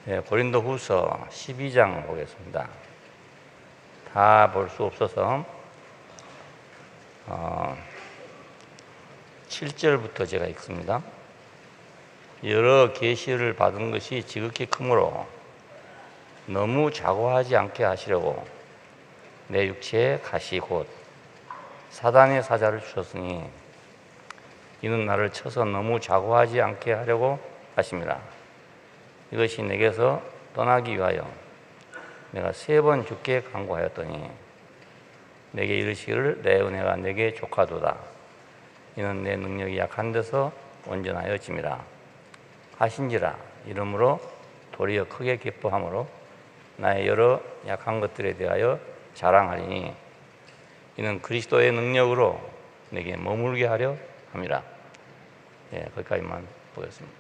고린도후서 12장 보겠습니다. 다 볼 수 없어서 7절부터 제가 읽습니다. 여러 계시를 받은 것이 지극히 크므로 너무 자고하지 않게 하시려고 내 육체에 가시 곧 사단의 사자를 주셨으니 이는 나를 쳐서 너무 자고하지 않게 하려고 하십니다. 이것이 내게서 떠나기 위하여 내가 3번 주께 간구하였더니 내게 이르시기를 내 은혜가 내게 족하도다. 이는 내 능력이 약한 데서 온전하여짐이라 하신지라. 이러므로 도리어 크게 기뻐함으로 나의 여러 약한 것들에 대하여 자랑하리니 이는 그리스도의 능력으로 내게 머물게 하려 함이라. 거기까지만 보겠습니다.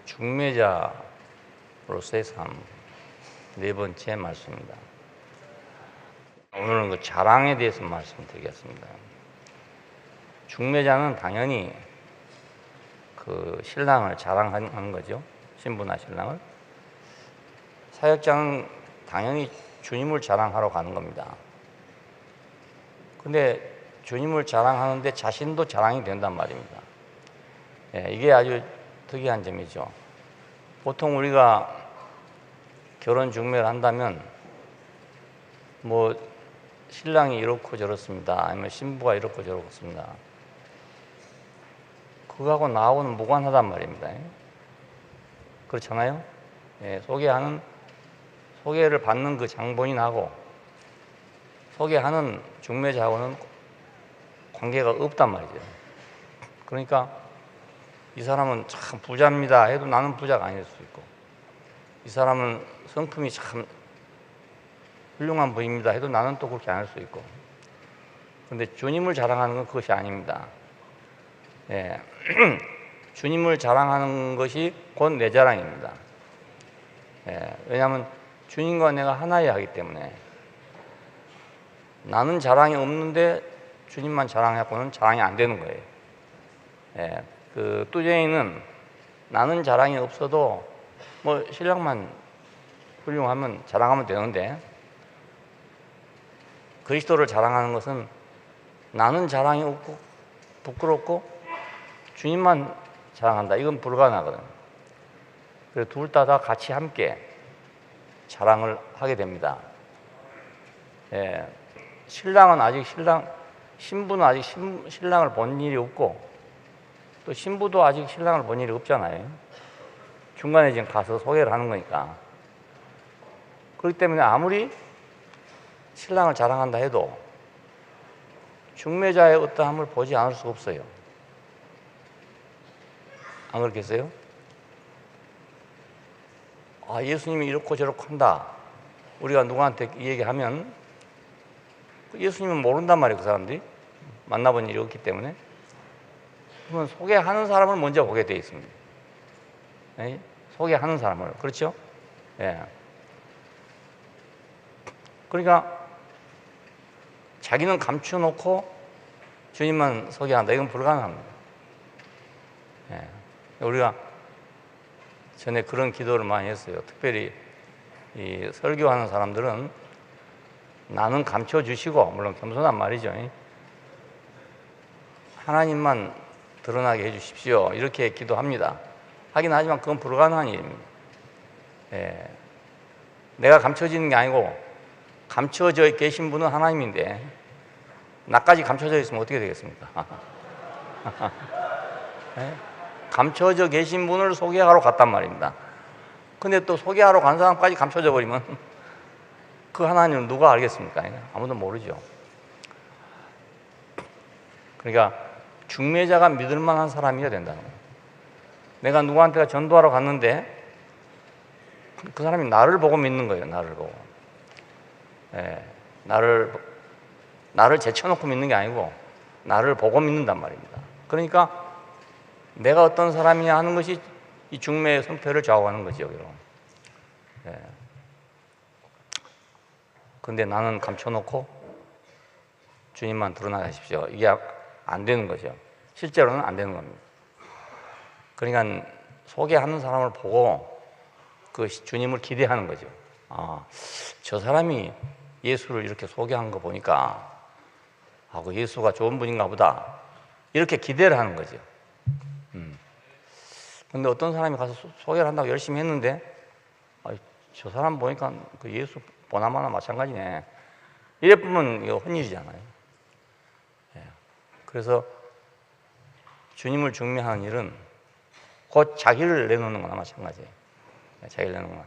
중매자로서의 삶, 4번째 말씀입니다. 오늘은 그 자랑에 대해서 말씀드리겠습니다. 중매자는 당연히 그 신랑을 자랑하는 거죠. 신부나 신랑을. 사역자는 당연히 주님을 자랑하러 가는 겁니다. 근데 주님을 자랑하는데 자신도 자랑이 된단 말입니다. 이게 아주 특이한 점이죠. 보통 우리가 결혼 중매를 한다면 뭐 신랑이 이렇고 저렇습니다. 아니면 신부가 이렇고 저렇습니다. 그거하고 나하고는 무관하단 말입니다. 그렇잖아요? 소개를 받는 그 장본인하고 소개하는 중매자하고는 관계가 없단 말이죠. 그러니까 이 사람은 참 부자입니다 해도 나는 부자가 아닐 수 있고, 이 사람은 성품이 참 훌륭한 분입니다 해도 나는 또 그렇게 안 할 수 있고. 그런데 주님을 자랑하는 건 그것이 아닙니다. 주님을 자랑하는 것이 곧 내 자랑입니다. 왜냐하면 주님과 내가 하나여야 하기 때문에. 나는 자랑이 없는데 주님만 자랑해갖고는 자랑이 안 되는 거예요. 그 뚜쟁이는 나는 자랑이 없어도 뭐 신랑만 훌륭하면 자랑하면 되는데, 그리스도를 자랑하는 것은 나는 자랑이 없고 부끄럽고 주님만 자랑한다. 이건 불가능하거든. 그래서 둘 다 같이 함께 자랑을 하게 됩니다. 신랑은 아직 신부는 아직 신랑을 본 일이 없고, 또 신부도 아직 신랑을 본 일이 없잖아요. 중간에 지금 가서 소개를 하는 거니까. 그렇기 때문에 아무리 신랑을 자랑한다 해도 중매자의 어떠함을 보지 않을 수가 없어요. 안 그렇겠어요? 예수님이 이렇고 저렇고 한다. 우리가 누구한테 이 얘기하면 예수님은 모른단 말이에요. 그 사람들이 만나본 일이 없기 때문에. 그러면 소개하는 사람을 먼저 보게 돼 있습니다. 소개하는 사람을. 그렇죠? 그러니까 자기는 감춰놓고 주님만 소개한다. 이건 불가능합니다. 우리가 전에 그런 기도를 많이 했어요. 특별히 이 설교하는 사람들은 나는 감춰주시고, 물론 겸손한 말이죠. 하나님만 드러나게 해주십시오. 이렇게 기도합니다. 하긴 하지만 그건 불가능한 일입니다. 내가 감춰지는 게 아니고 감춰져 계신 분은 하나님인데 나까지 감춰져 있으면 어떻게 되겠습니까? 감춰져 계신 분을 소개하러 갔단 말입니다. 근데 또 소개하러 간 사람까지 감춰져 버리면 그 하나님은 누가 알겠습니까? 아무도 모르죠. 그러니까 중매자가 믿을 만한 사람이어야 된다는 거예요. 내가 누구한테가 전도하러 갔는데 그 사람이 나를 보고 믿는 거예요. 나를 보고. 나를 제쳐놓고 믿는 게 아니고 나를 보고 믿는단 말입니다. 그러니까 내가 어떤 사람이냐 하는 것이 이 중매의 성패를 좌우하는 거죠. 근데 나는 감춰놓고 주님만 드러나게 하십시오. 이게 안 되는 거죠. 실제로는 안 되는 겁니다. 그러니까 소개하는 사람을 보고 그 주님을 기대하는 거죠. 저 사람이 예수를 이렇게 소개한 거 보니까 그 예수가 좋은 분인가 보다, 이렇게 기대를 하는 거죠. 근데 어떤 사람이 가서 소개를 한다고 열심히 했는데 저 사람 보니까 그 예수 보나마나 마찬가지네, 이래 보면 이거 헛일이잖아요. 그래서 주님을 중매하는 일은 곧 자기를 내놓는 거나 마찬가지예요. 자기를 내놓는 거.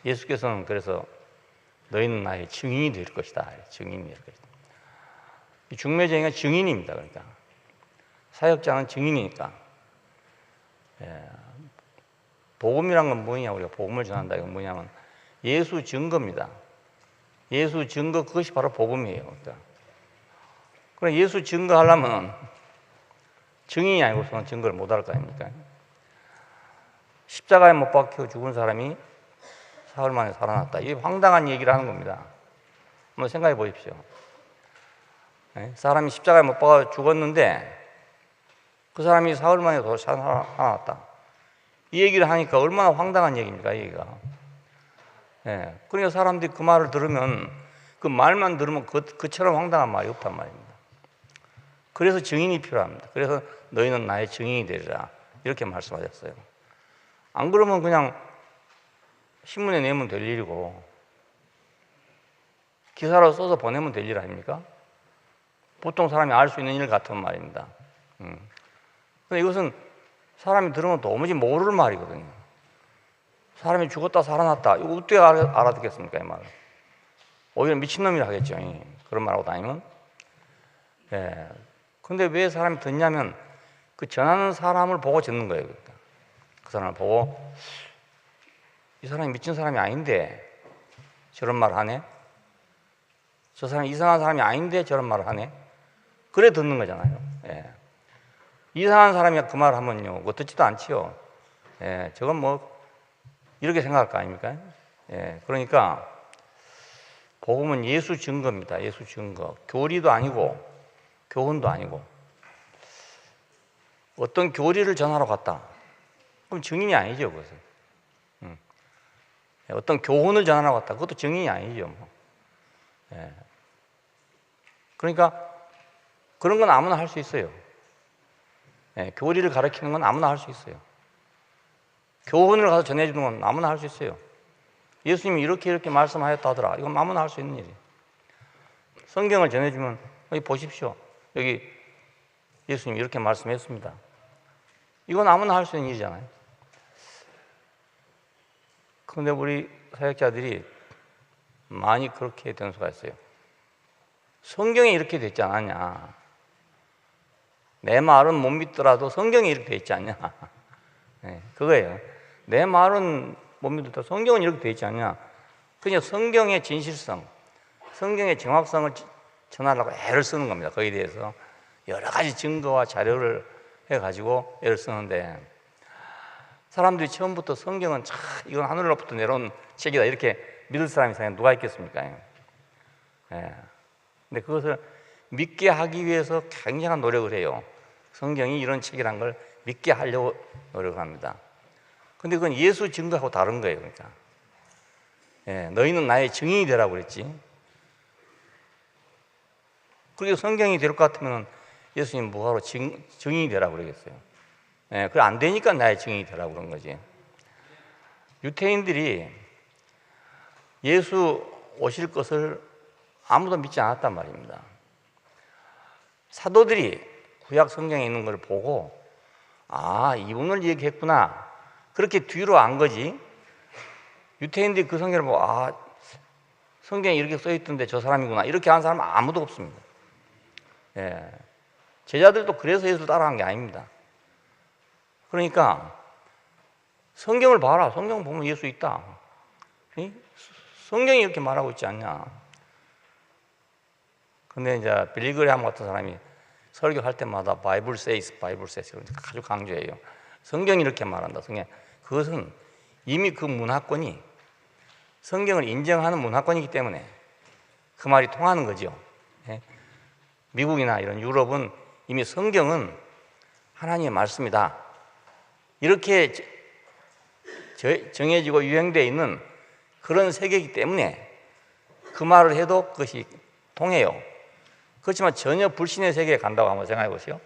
예수께서는 그래서 너희는 나의 증인이 될 것이다. 증인이 될 것이다. 이 중매쟁이가 증인입니다. 그러니까 사역자는 증인이니까. 복음이란 건 뭐냐? 우리가 복음을 전한다. 이건 뭐냐면 예수 증거입니다. 예수 증거, 그것이 바로 복음이에요. 그러니까 그럼 예수 증거하려면 증인이 아니고서는 증거를 못 할 거 아닙니까? 십자가에 못 박혀 죽은 사람이 사흘 만에 살아났다. 이게 황당한 얘기를 하는 겁니다. 한번 생각해 보십시오. 사람이 십자가에 못 박혀 죽었는데 그 사람이 사흘 만에 살아났다. 이 얘기를 하니까 얼마나 황당한 얘기입니까, 이 얘기가. 그러니까 사람들이 그 말을 들으면, 그 말만 들으면 그처럼 황당한 말이 없단 말입니다. 그래서 증인이 필요합니다. 그래서 너희는 나의 증인이 되리라, 이렇게 말씀하셨어요. 안 그러면 그냥 신문에 내면 될 일이고 기사로 써서 보내면 될 일 아닙니까? 보통 사람이 알 수 있는 일 같은 말입니다. 근데 이것은 사람이 들으면 도무지 모를 말이거든요. 사람이 죽었다 살아났다, 이거 어떻게 알아듣겠습니까, 이 말을? 오히려 미친놈이라 하겠죠, 그런 말하고 다니면. 근데 왜 사람이 듣냐면 그 전하는 사람을 보고 듣는 거예요. 그러니까 그 사람을 보고 이 사람이 미친 사람이 아닌데 저런 말을 하네, 저 사람이 이상한 사람이 아닌데 저런 말을 하네, 그래 듣는 거잖아요. 이상한 사람이 그 말을 하면요, 뭐 듣지도 않지요. 저건 뭐 이렇게 생각할 거 아닙니까? 그러니까 복음은 예수 증거입니다. 예수 증거. 교리도 아니고 교훈도 아니고. 어떤 교리를 전하러 갔다, 그럼 증인이 아니죠, 그것은. 어떤 교훈을 전하러 갔다, 그것도 증인이 아니죠, 뭐. 그러니까 그런 건 아무나 할 수 있어요. 교리를 가르치는 건 아무나 할 수 있어요. 교훈을 가서 전해주는 건 아무나 할 수 있어요. 예수님이 이렇게 말씀하였다 하더라, 이건 아무나 할 수 있는 일이에요. 성경을 전해주면 여기 보십시오, 여기 예수님이 이렇게 말씀했습니다, 이건 아무나 할 수 있는 일이잖아요. 그런데 우리 사역자들이 많이 그렇게 된 수가 있어요. 성경에 이렇게 돼 있지 않았냐, 내 말은 못 믿더라도 성경에 이렇게 돼 있지 않냐, 그거예요. 내 말은 못 믿더라도 성경은 이렇게 돼 있지 않냐. 그냥 성경의 진실성, 성경의 정확성을 전하려고 애를 쓰는 겁니다. 거기에 대해서 여러 가지 증거와 자료를 해가지고 애를 쓰는데, 사람들이 처음부터 성경은 이건 하늘로부터 내려온 책이다 이렇게 믿을 사람이 세상에 누가 있겠습니까? 근데 그것을 믿게 하기 위해서 굉장한 노력을 해요. 성경이 이런 책이란 걸 믿게 하려고 노력을 합니다. 근데 그건 예수 증거하고 다른 거예요. 그러니까 너희는 나의 증인이 되라고 그랬지. 그리고 성경이 될 것 같으면 예수님 뭐하러 증인이 되라고 그러겠어요. 그래 안 되니까 나의 증인이 되라고 그런 거지. 유태인들이 예수 오실 것을 아무도 믿지 않았단 말입니다. 사도들이 구약 성경에 있는 걸 보고 이분을 얘기했구나, 그렇게 뒤로 안 거지. 유태인들이 그 성경을 보고 성경에 이렇게 써있던데 저 사람이구나, 이렇게 한 사람은 아무도 없습니다. 제자들도 그래서 예수를 따라간 게 아닙니다. 그러니까 성경을 봐라, 성경 보면 예수 있다, 성경이 이렇게 말하고 있지 않냐. 근데 이제 빌리그레함 같은 사람이 설교할 때마다 바이블 세이스 아주 강조해요. 성경이 이렇게 말한다, 성경. 그것은 이미 그 문화권이 성경을 인정하는 문화권이기 때문에 그 말이 통하는 거죠. 미국이나 이런 유럽은 이미 성경은 하나님의 말씀이다, 이렇게 정해지고 유행되어 있는 그런 세계이기 때문에 그 말을 해도 그것이 통해요. 그렇지만 전혀 불신의 세계에 간다고 한번 생각해 보세요.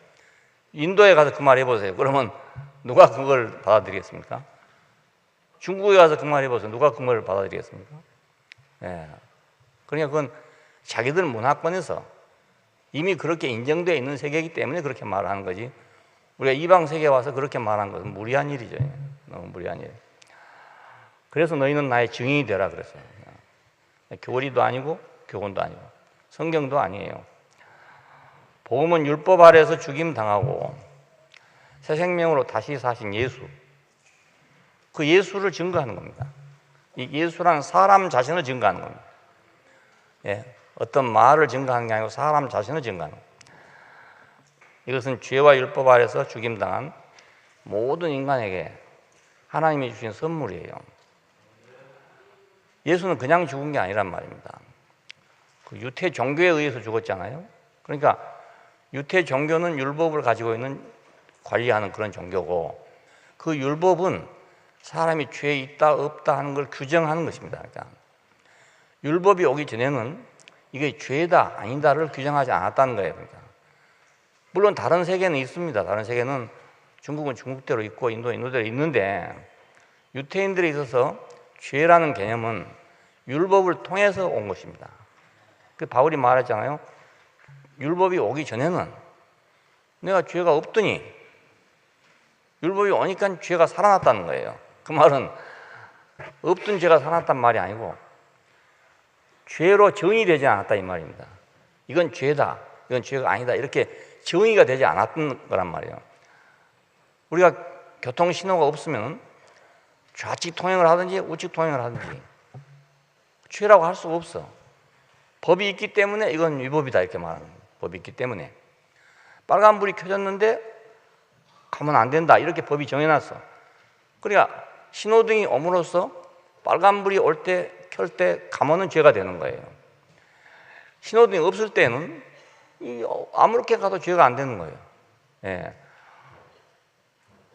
인도에 가서 그 말 해보세요. 그러면 누가 그걸 받아들이겠습니까? 중국에 가서 그 말 해보세요. 누가 그 말을 받아들이겠습니까? 예. 그러니까 그건 자기들 문화권에서 이미 그렇게 인정되어 있는 세계이기 때문에 그렇게 말하는 거지, 우리가 이방 세계에 와서 그렇게 말하는 것은 무리한 일이죠. 너무 무리한 일. 그래서 너희는 나의 증인이 되라 그랬어요. 교리도 아니고 교훈도 아니고 성경도 아니에요. 복음은 율법 아래에서 죽임 당하고 새 생명으로 다시 사신 예수, 그 예수를 증거하는 겁니다. 이 예수라는 사람 자신을 증거하는 겁니다. 예, 어떤 말을 증거하는 게 아니고 사람 자신을 증거하는 겁니다. 이것은 죄와 율법 아래에서 죽임당한 모든 인간에게 하나님이 주신 선물이에요. 예수는 그냥 죽은 게 아니란 말입니다. 그 유태 종교에 의해서 죽었잖아요. 그러니까 유태 종교는 율법을 가지고 있는, 관리하는 그런 종교고, 그 율법은 사람이 죄에 있다 없다 하는 걸 규정하는 것입니다. 그러니까 율법이 오기 전에는 이게 죄다 아니다를 규정하지 않았다는 거예요. 그러니까 물론 다른 세계는 있습니다. 다른 세계는 중국은 중국대로 있고 인도는 인도대로 있는데, 유태인들에 있어서 죄라는 개념은 율법을 통해서 온 것입니다. 그 바울이 말했잖아요. 율법이 오기 전에는 내가 죄가 없더니 율법이 오니까 죄가 살아났다는 거예요. 그 말은 없던 죄가 살아났단 말이 아니고 죄로 정의 되지 않았다 이 말입니다. 이건 죄다, 이건 죄가 아니다, 이렇게 정의가 되지 않았던 거란 말이에요. 우리가 교통신호가 없으면 좌측 통행을 하든지 우측 통행을 하든지 죄라고 할 수가 없어. 법이 있기 때문에 이건 위법이다 이렇게 말하는 거예요. 법이 있기 때문에. 빨간불이 켜졌는데 가면 안 된다 이렇게 법이 정해놨어. 그러니까 신호등이 옴으로써 빨간불이 올 때, 켤 때 가면은 죄가 되는 거예요. 신호등이 없을 때는 아무렇게 가도 죄가 안 되는 거예요. 예.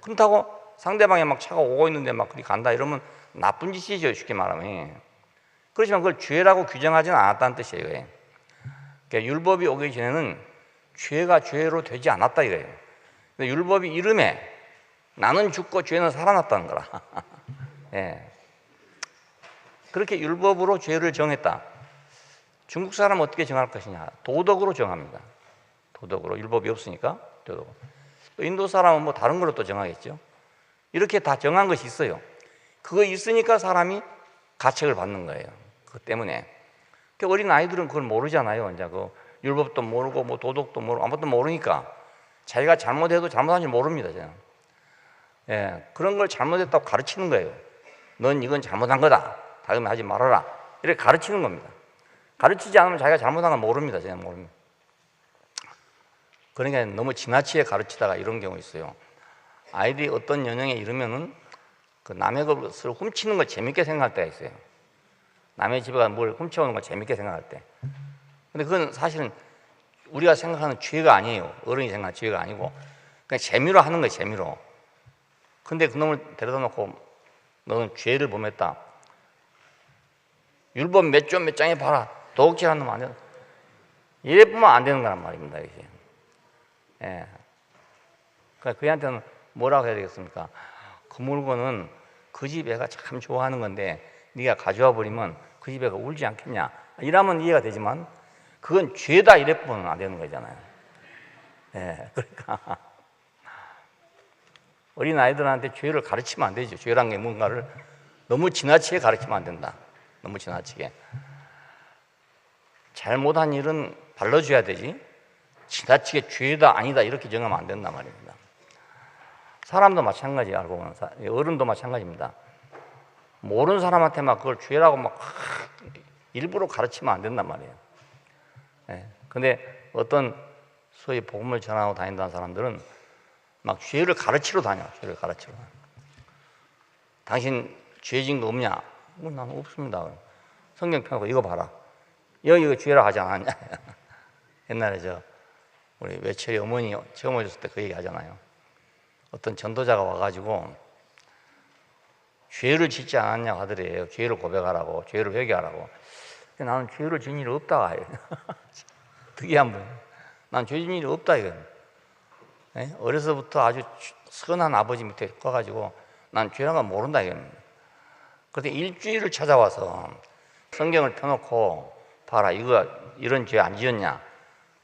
그렇다고 상대방에 막 차가 오고 있는데 막 그리 간다 이러면 나쁜 짓이죠, 쉽게 말하면. 그렇지만 그걸 죄라고 규정하지는 않았다는 뜻이에요. 그러니까 율법이 오기 전에는 죄가 죄로 되지 않았다 이거예요. 근데 율법이 이름에 나는 죽고 죄는 살아났다는 거라. 예. 그렇게 율법으로 죄를 정했다. 중국 사람은 어떻게 정할 것이냐? 도덕으로 정합니다. 도덕으로. 율법이 없으니까 도덕으로. 또 인도 사람은 뭐 다른 걸로 또 정하겠죠. 이렇게 다 정한 것이 있어요. 그거 있으니까 사람이 가책을 받는 거예요. 그것 때문에. 어린 아이들은 그걸 모르잖아요. 이제 그 율법도 모르고 뭐 도덕도 모르고 아무것도 모르니까 자기가 잘못해도 잘못한 줄 모릅니다. 저는. 예, 그런 걸 잘못했다고 가르치는 거예요. 넌 이건 잘못한 거다. 다음에 하지 말아라. 이렇게 가르치는 겁니다. 가르치지 않으면 자기가 잘못한 건 모릅니다. 저는 모릅니다. 그러니까 너무 지나치게 가르치다가 이런 경우 있어요. 아이들이 어떤 연령에 이르면은 그 남의 것을 훔치는 걸 재밌게 생각할 때가 있어요. 남의 집에 가서 뭘 훔쳐오는 걸 재밌게 생각할 때. 근데 그건 사실은 우리가 생각하는 죄가 아니에요. 어른이 생각하는 죄가 아니고 그냥 재미로 하는 거예요. 재미로. 근데 그놈을 데려다 놓고 너는 죄를 범했다. 율법 몇 조 몇 장에 봐라. 도둑질하는 놈 안 돼. 이래 보면 안 되는 거란 말입니다. 이게. 예. 그러니까 그한테는 뭐라고 해야 되겠습니까? 그 물건은 그 집 애가 참 좋아하는 건데 네가 가져와 버리면 그 집 애가 울지 않겠냐? 이러면 이해가 되지만 그건 죄다 이래 보면 안 되는 거잖아요. 예. 그러니까 어린 아이들한테 죄를 가르치면 안 되죠. 죄란 게 뭔가를 너무 지나치게 가르치면 안 된다. 너무 지나치게. 잘못한 일은 발라줘야 되지 지나치게 죄다 아니다 이렇게 정하면 안 된단 말입니다. 사람도 마찬가지, 알고 보면 어른도 마찬가지입니다. 모르는 사람한테 막 그걸 죄라고 막 일부러 가르치면 안 된단 말이에요. 예. 근데 어떤 소위 복음을 전하고 다닌다는 사람들은 막 죄를 가르치러 다녀. 죄를 가르치러. 당신 죄 진 거 없냐? 나는 없습니다. 성경 펴고 이거 봐라. 이거 죄라고 하지 않았냐? 옛날에 우리 외철이 어머니 처음 오셨을 때 그 얘기 하잖아요. 어떤 전도자가 와가지고 죄를 짓지 않았냐고 하더래요. 죄를 고백하라고, 죄를 회개하라고. 근데 나는 죄를 지은 일이 없다. 특이한 분. 난 죄 지은 일이 없다 이거. 어려서부터 아주 선한 아버지 밑에 커가지고 난 죄란 걸 모른다 이거. 그런데 일주일을 찾아와서 성경을 펴놓고 봐라 이거 이런 죄 안 지었냐,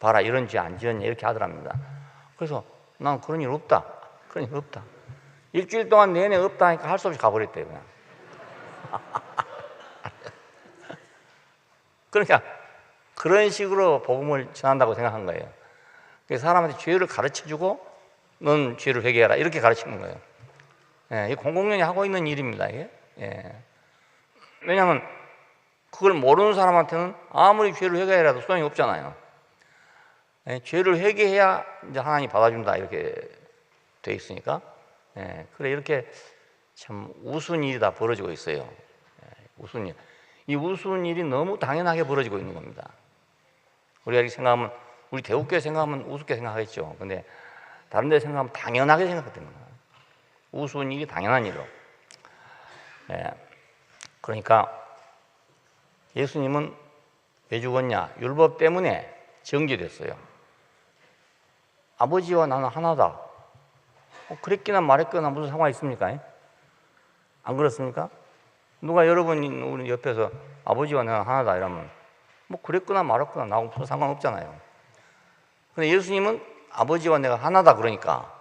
봐라 이런 죄 안 지었냐 이렇게 하더랍니다. 그래서 난 그런 일 없다, 그런 일 없다. 일주일 동안 내내 없다 하니까 할 수 없이 가버렸대요 그냥. 그러니까 그런 식으로 복음을 전한다고 생각한 거예요. 사람한테 죄를 가르쳐주고 넌 죄를 회개해라 이렇게 가르치는 거예요. 이 공공연히 하고 있는 일입니다 이게. 왜냐하면 그걸 모르는 사람한테는 아무리 죄를 회개해라도 소용이 없잖아요. 죄를 회개해야 이제 하나님 받아준다 이렇게 돼 있으니까. 그래 이렇게 참 우스운 일이 다 벌어지고 있어요. 우스운 일. 이 우스운 일이 너무 당연하게 벌어지고 있는 겁니다. 우리가 이렇게 생각하면 우리 대우교회 생각하면 우습게 생각하겠죠. 근데 다른 데 생각하면 당연하게 생각하는 거예요. 우스운 일이 당연한 일로. 그러니까 예수님은 왜 죽었냐? 율법 때문에 정죄됐어요. 아버지와 나는 하나다. 그랬기나 말했거나 무슨 상관이 있습니까? 안 그렇습니까? 누가 여러분 우리 옆에서 아버지와 나는 하나다 이러면 뭐 그랬거나 말했거나 나하고 무슨 상관없잖아요. 근데 예수님은 아버지와 내가 하나다 그러니까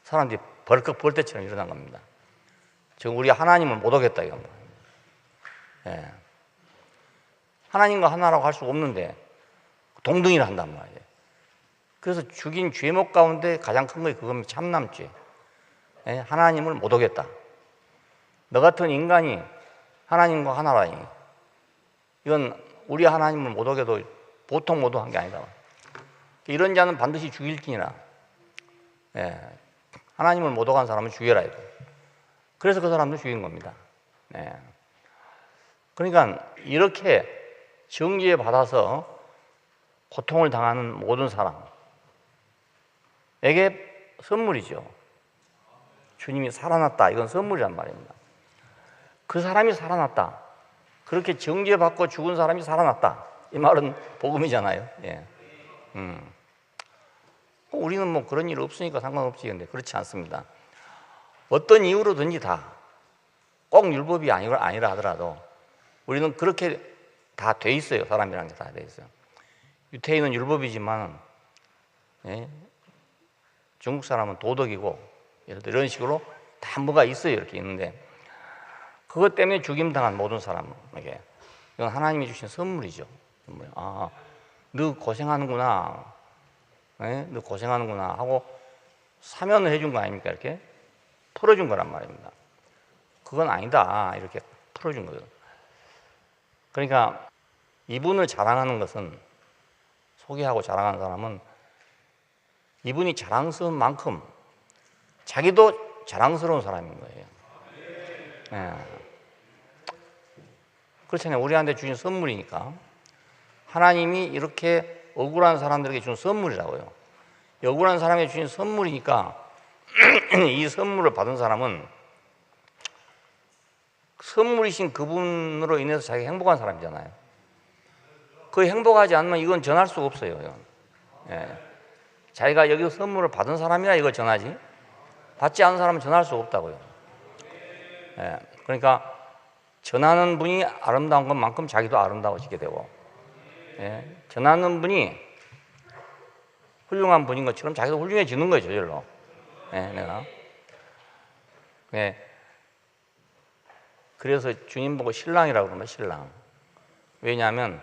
사람들이 벌컥 벌 때처럼 일어난 겁니다. 지금 우리 하나님을 못 오겠다 이건. 하나님과 하나라고 할 수 없는데 동등이라 한단 말이에요. 그래서 죽인 죄목 가운데 가장 큰 게 그겁니다. 참남죄. 하나님을 못 오겠다. 너 같은 인간이 하나님과 하나라니. 이건 우리 하나님을 못 오게도 보통 못 오한 게 아니다. 이런 자는 반드시 죽일지니라. 하나님을 못 오간 사람은 죽여라. 그래서 그 사람도 죽인 겁니다. 그러니까 이렇게 정죄 받아서 고통을 당하는 모든 사람에게 선물이죠. 주님이 살아났다. 이건 선물이란 말입니다. 그 사람이 살아났다. 그렇게 정죄받고 죽은 사람이 살아났다. 이 말은 복음이잖아요. 우리는 뭐 그런 일 없으니까 상관없지. 근데 그렇지 않습니다. 어떤 이유로든지 다 꼭 율법이 아니라 하더라도 우리는 그렇게 다 돼 있어요. 사람이라는 게 다 돼 있어요. 유태인은 율법이지만 중국 사람은 도덕이고 이런 식으로 다 뭐가 있어요. 이렇게 있는데 그것 때문에 죽임당한 모든 사람에게 이건 하나님이 주신 선물이죠. 아, 너 고생하는구나. 너 고생하는구나 하고 사면을 해준 거 아닙니까? 이렇게 풀어준 거란 말입니다. 그건 아니다. 이렇게 풀어준 거예요. 그러니까 이분을 자랑하는 것은 소개하고 자랑하는 사람은 이분이 자랑스러운 만큼 자기도 자랑스러운 사람인 거예요. 그렇잖아요. 우리한테 주신 선물이니까. 하나님이 이렇게 억울한 사람들에게 준 선물이라고요. 억울한 사람에게 주신 선물이니까 이 선물을 받은 사람은 선물이신 그분으로 인해서 자기가 행복한 사람이잖아요. 그 행복하지 않으면 이건 전할 수가 없어요. 이건. 자기가 여기서 선물을 받은 사람이라 이걸 전하지 받지 않은 사람은 전할 수가 없다고요. 그러니까 전하는 분이 아름다운 것만큼 자기도 아름다워지게 되고 전하는 분이 훌륭한 분인 것처럼 자기도 훌륭해지는 거예요. 저절로. 내가. 그래서 주님 보고 신랑이라고 그러면 신랑. 왜냐하면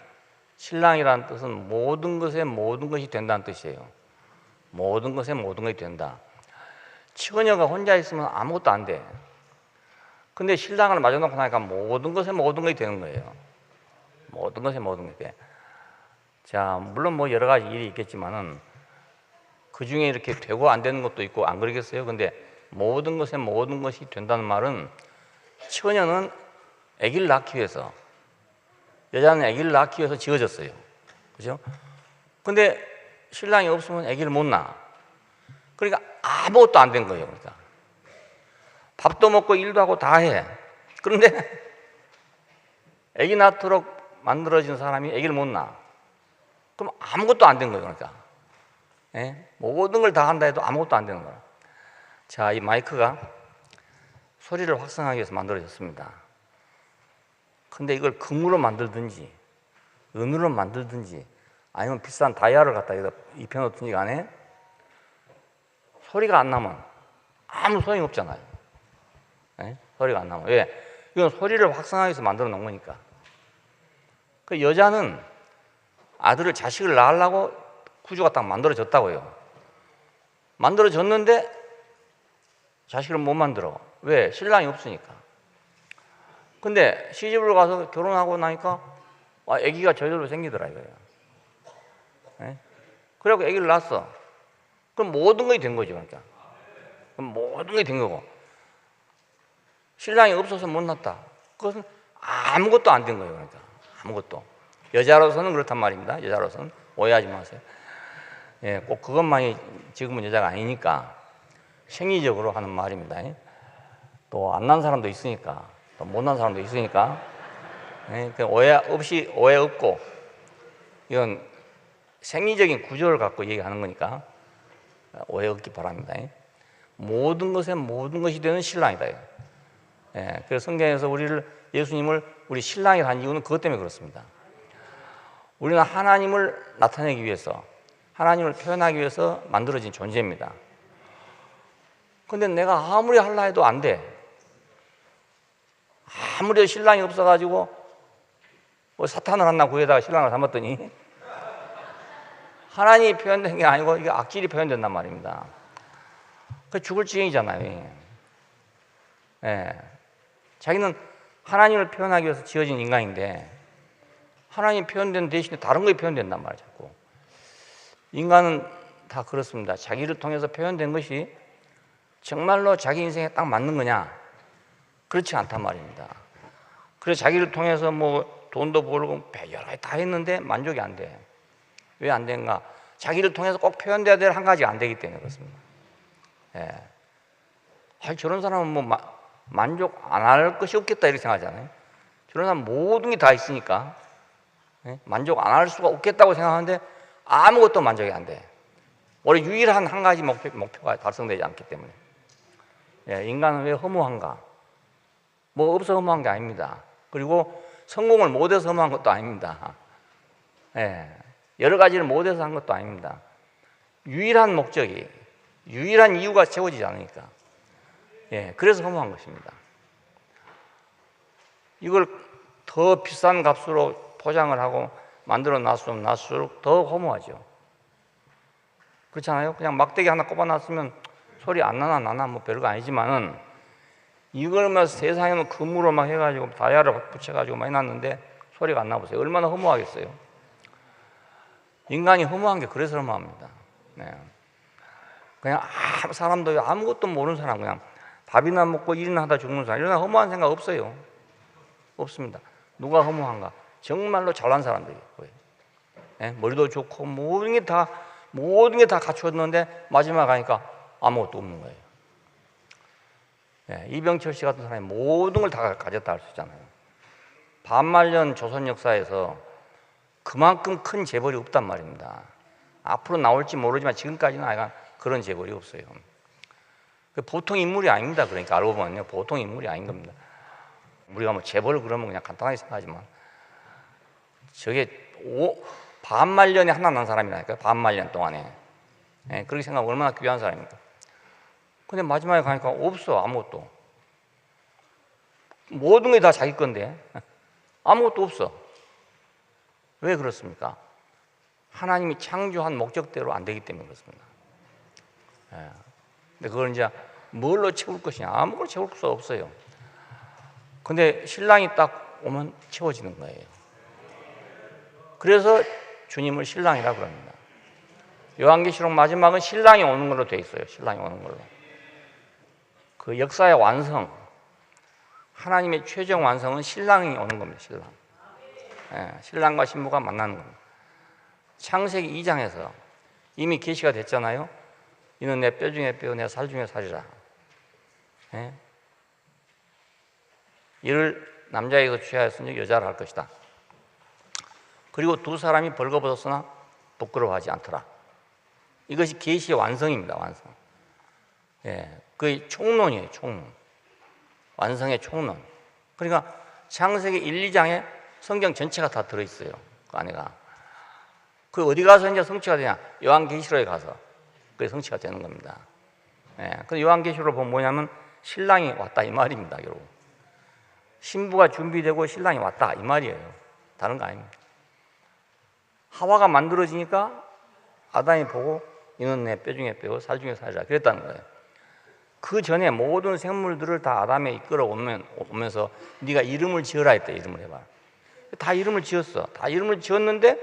신랑이라는 뜻은 모든 것에 모든 것이 된다는 뜻이에요. 모든 것에 모든 것이 된다. 처녀가 혼자 있으면 아무것도 안 돼. 근데 신랑을 맞아놓고 나니까 모든 것에 모든 것이 되는 거예요. 모든 것에 모든 것이 돼. 자, 물론 뭐 여러 가지 일이 있겠지만은 그 중에 이렇게 되고 안 되는 것도 있고 안 그러겠어요? 근데 모든 것에 모든 것이 된다는 말은 처녀는 아기를 낳기 위해서, 여자는 아기를 낳기 위해서 지어졌어요. 그죠? 근데 신랑이 없으면 아기를 못 낳아. 그러니까 아무것도 안 된 거예요. 그러니까 밥도 먹고 일도 하고 다 해. 그런데 아기 낳도록 만들어진 사람이 아기를 못 낳아. 그럼 아무것도 안 된 거예요. 그러니까 모든 걸 다 한다 해도 아무것도 안 되는 거야. 자, 이 마이크가 소리를 확성하기 위해서 만들어졌습니다. 근데 이걸 금으로 만들든지 은으로 만들든지 아니면 비싼 다이아를 갖다 여기다 입혀놓든지 간에 소리가 안 나면 아무 소용이 없잖아요. 소리가 안 나면. 왜? 이건 소리를 확성하기 위해서 만들어 놓은 거니까. 그 여자는 자식을 낳으려고 구조가 딱 만들어졌다고요. 만들어졌는데 자식을 못 만들어. 왜? 신랑이 없으니까. 근데 시집을 가서 결혼하고 나니까 아기가 저절로 생기더라 이거예요. 그래갖고 아기를 낳았어. 그럼 모든 것이 된 거죠. 그러니까. 그럼 모든 것이 된 거고. 신랑이 없어서 못 낳았다. 그것은 아무것도 안 된 거예요. 그러니까. 아무것도. 여자로서는 그렇단 말입니다. 여자로서는. 오해하지 마세요. 꼭 그것만이 지금은 여자가 아니니까 생리적으로 하는 말입니다. 또 안 난 사람도 있으니까, 또 못 난 사람도 있으니까 오해 없고 이건 생리적인 구조를 갖고 얘기하는 거니까 오해 없기 바랍니다. 모든 것에 모든 것이 되는 신랑이다. 그래서 성경에서 예수님을 우리 신랑이라 한 이유는 그것 때문에 그렇습니다. 우리는 하나님을 나타내기 위해서, 하나님을 표현하기 위해서 만들어진 존재입니다. 근데 내가 아무리 하려 해도 안 돼. 아무리 신랑이 없어가지고 사탄을 하나 구해다가 신랑을 삼았더니 하나님이 표현된 게 아니고 이게 악질이 표현된단 말입니다. 그 죽을 지경이잖아요. 자기는 하나님을 표현하기 위해서 지어진 인간인데 하나님 표현된 대신에 다른 것이 표현된단 말이에요. 자꾸. 인간은 다 그렇습니다. 자기를 통해서 표현된 것이 정말로 자기 인생에 딱 맞는 거냐? 그렇지 않단 말입니다. 그래서 자기를 통해서 뭐 돈도 벌고 여러 가지 다 했는데 만족이 안 돼. 왜 안 되는가? 자기를 통해서 꼭 표현돼야 될 한 가지가 안 되기 때문에 그렇습니다. 저런 사람은 뭐 만족 안 할 것이 없겠다 이렇게 생각하잖아요. 저런 사람은 모든 게 다 있으니까 만족 안 할 수가 없겠다고 생각하는데 아무것도 만족이 안 돼. 원래 유일한 한 가지 목표가 달성되지 않기 때문에. 인간은 왜 허무한가? 뭐 없어 허무한 게 아닙니다. 그리고 성공을 못해서 허무한 것도 아닙니다. 여러 가지를 못해서 한 것도 아닙니다. 유일한 목적이, 유일한 이유가 채워지지 않으니까. 그래서 허무한 것입니다. 이걸 더 비싼 값으로 포장을 하고 만들어 놨으면 놨을수록 더 허무하죠. 그렇잖아요? 그냥 막대기 하나 꼽아놨으면 소리 안 나나 뭐 별거 아니지만은 이걸 막 세상에는 금으로 막 해가지고 다이아를 붙여가지고 막 해놨는데 소리가 안 나보세요. 얼마나 허무하겠어요? 인간이 허무한 게 그래서 허무합니다. 그냥 사람도 아무것도 모르는 사람, 그냥 밥이나 먹고 일이나 하다 죽는 사람, 이런 허무한 생각 없어요. 없습니다. 누가 허무한가? 정말로 잘난 사람들이 거예요. 머리도 좋고 모든 게 다 갖추었는데 마지막 가니까 아무것도 없는 거예요. 이병철 씨 같은 사람이 모든 걸 다 가졌다 할 수 있잖아요. 반말년 조선 역사에서 그만큼 큰 재벌이 없단 말입니다. 앞으로 나올지 모르지만 지금까지는 아예 그런 재벌이 없어요. 보통 인물이 아닙니다. 그러니까 알고 보면요, 보통 인물이 아닌 겁니다. 우리가 뭐 재벌 그러면 그냥 간단하게 생각하지만 저게 반말년에 하나 난 사람이라니까요. 반말년 동안에. 그렇게 생각하면 얼마나 귀한 사람입니까? 근데 마지막에 가니까 없어. 아무것도. 모든 게 다 자기 건데 아무것도 없어. 왜 그렇습니까? 하나님이 창조한 목적대로 안 되기 때문에 그렇습니다. 근데 그걸 이제 뭘로 채울 것이냐? 아무거나 채울 수 없어요. 근데 신랑이 딱 오면 채워지는 거예요. 그래서 주님을 신랑이라고 그럽니다. 요한계시록 마지막은 신랑이 오는 걸로 돼 있어요. 신랑이 오는 걸로. 그 역사의 완성, 하나님의 최종 완성은 신랑이 오는 겁니다. 신랑. 신랑과 신부가 만나는 겁니다. 창세기 2장에서 이미 계시가 됐잖아요. 이는 내 뼈 중에 뼈, 내 살 중에 살이라. 이를 남자에게서 취하였으니 여자를 할 것이다. 그리고 두 사람이 벌거벗었으나 부끄러워하지 않더라. 이것이 계시의 완성입니다. 완성. 예, 그게 총론이에요. 총론. 완성의 총론. 그러니까 창세기 1, 2장에 성경 전체가 다 들어있어요. 그 안에가. 그 어디 가서 이제 성취가 되냐? 요한계시록에 가서 그게 성취가 되는 겁니다. 예, 근데 요한계시록을 보면 뭐냐면 신랑이 왔다 이 말입니다. 결국 신부가 준비되고 신랑이 왔다 이 말이에요. 다른 거 아닙니다. 하와가 만들어지니까 아담이 보고 이는 내 뼈 중에 뼈고 살 중에 살이라 그랬다는 거예요. 그 전에 모든 생물들을 다 아담에 이끌어 오면서 네가 이름을 지어라 했대. 이름을 해봐. 다 이름을 지었어. 다 이름을 지었는데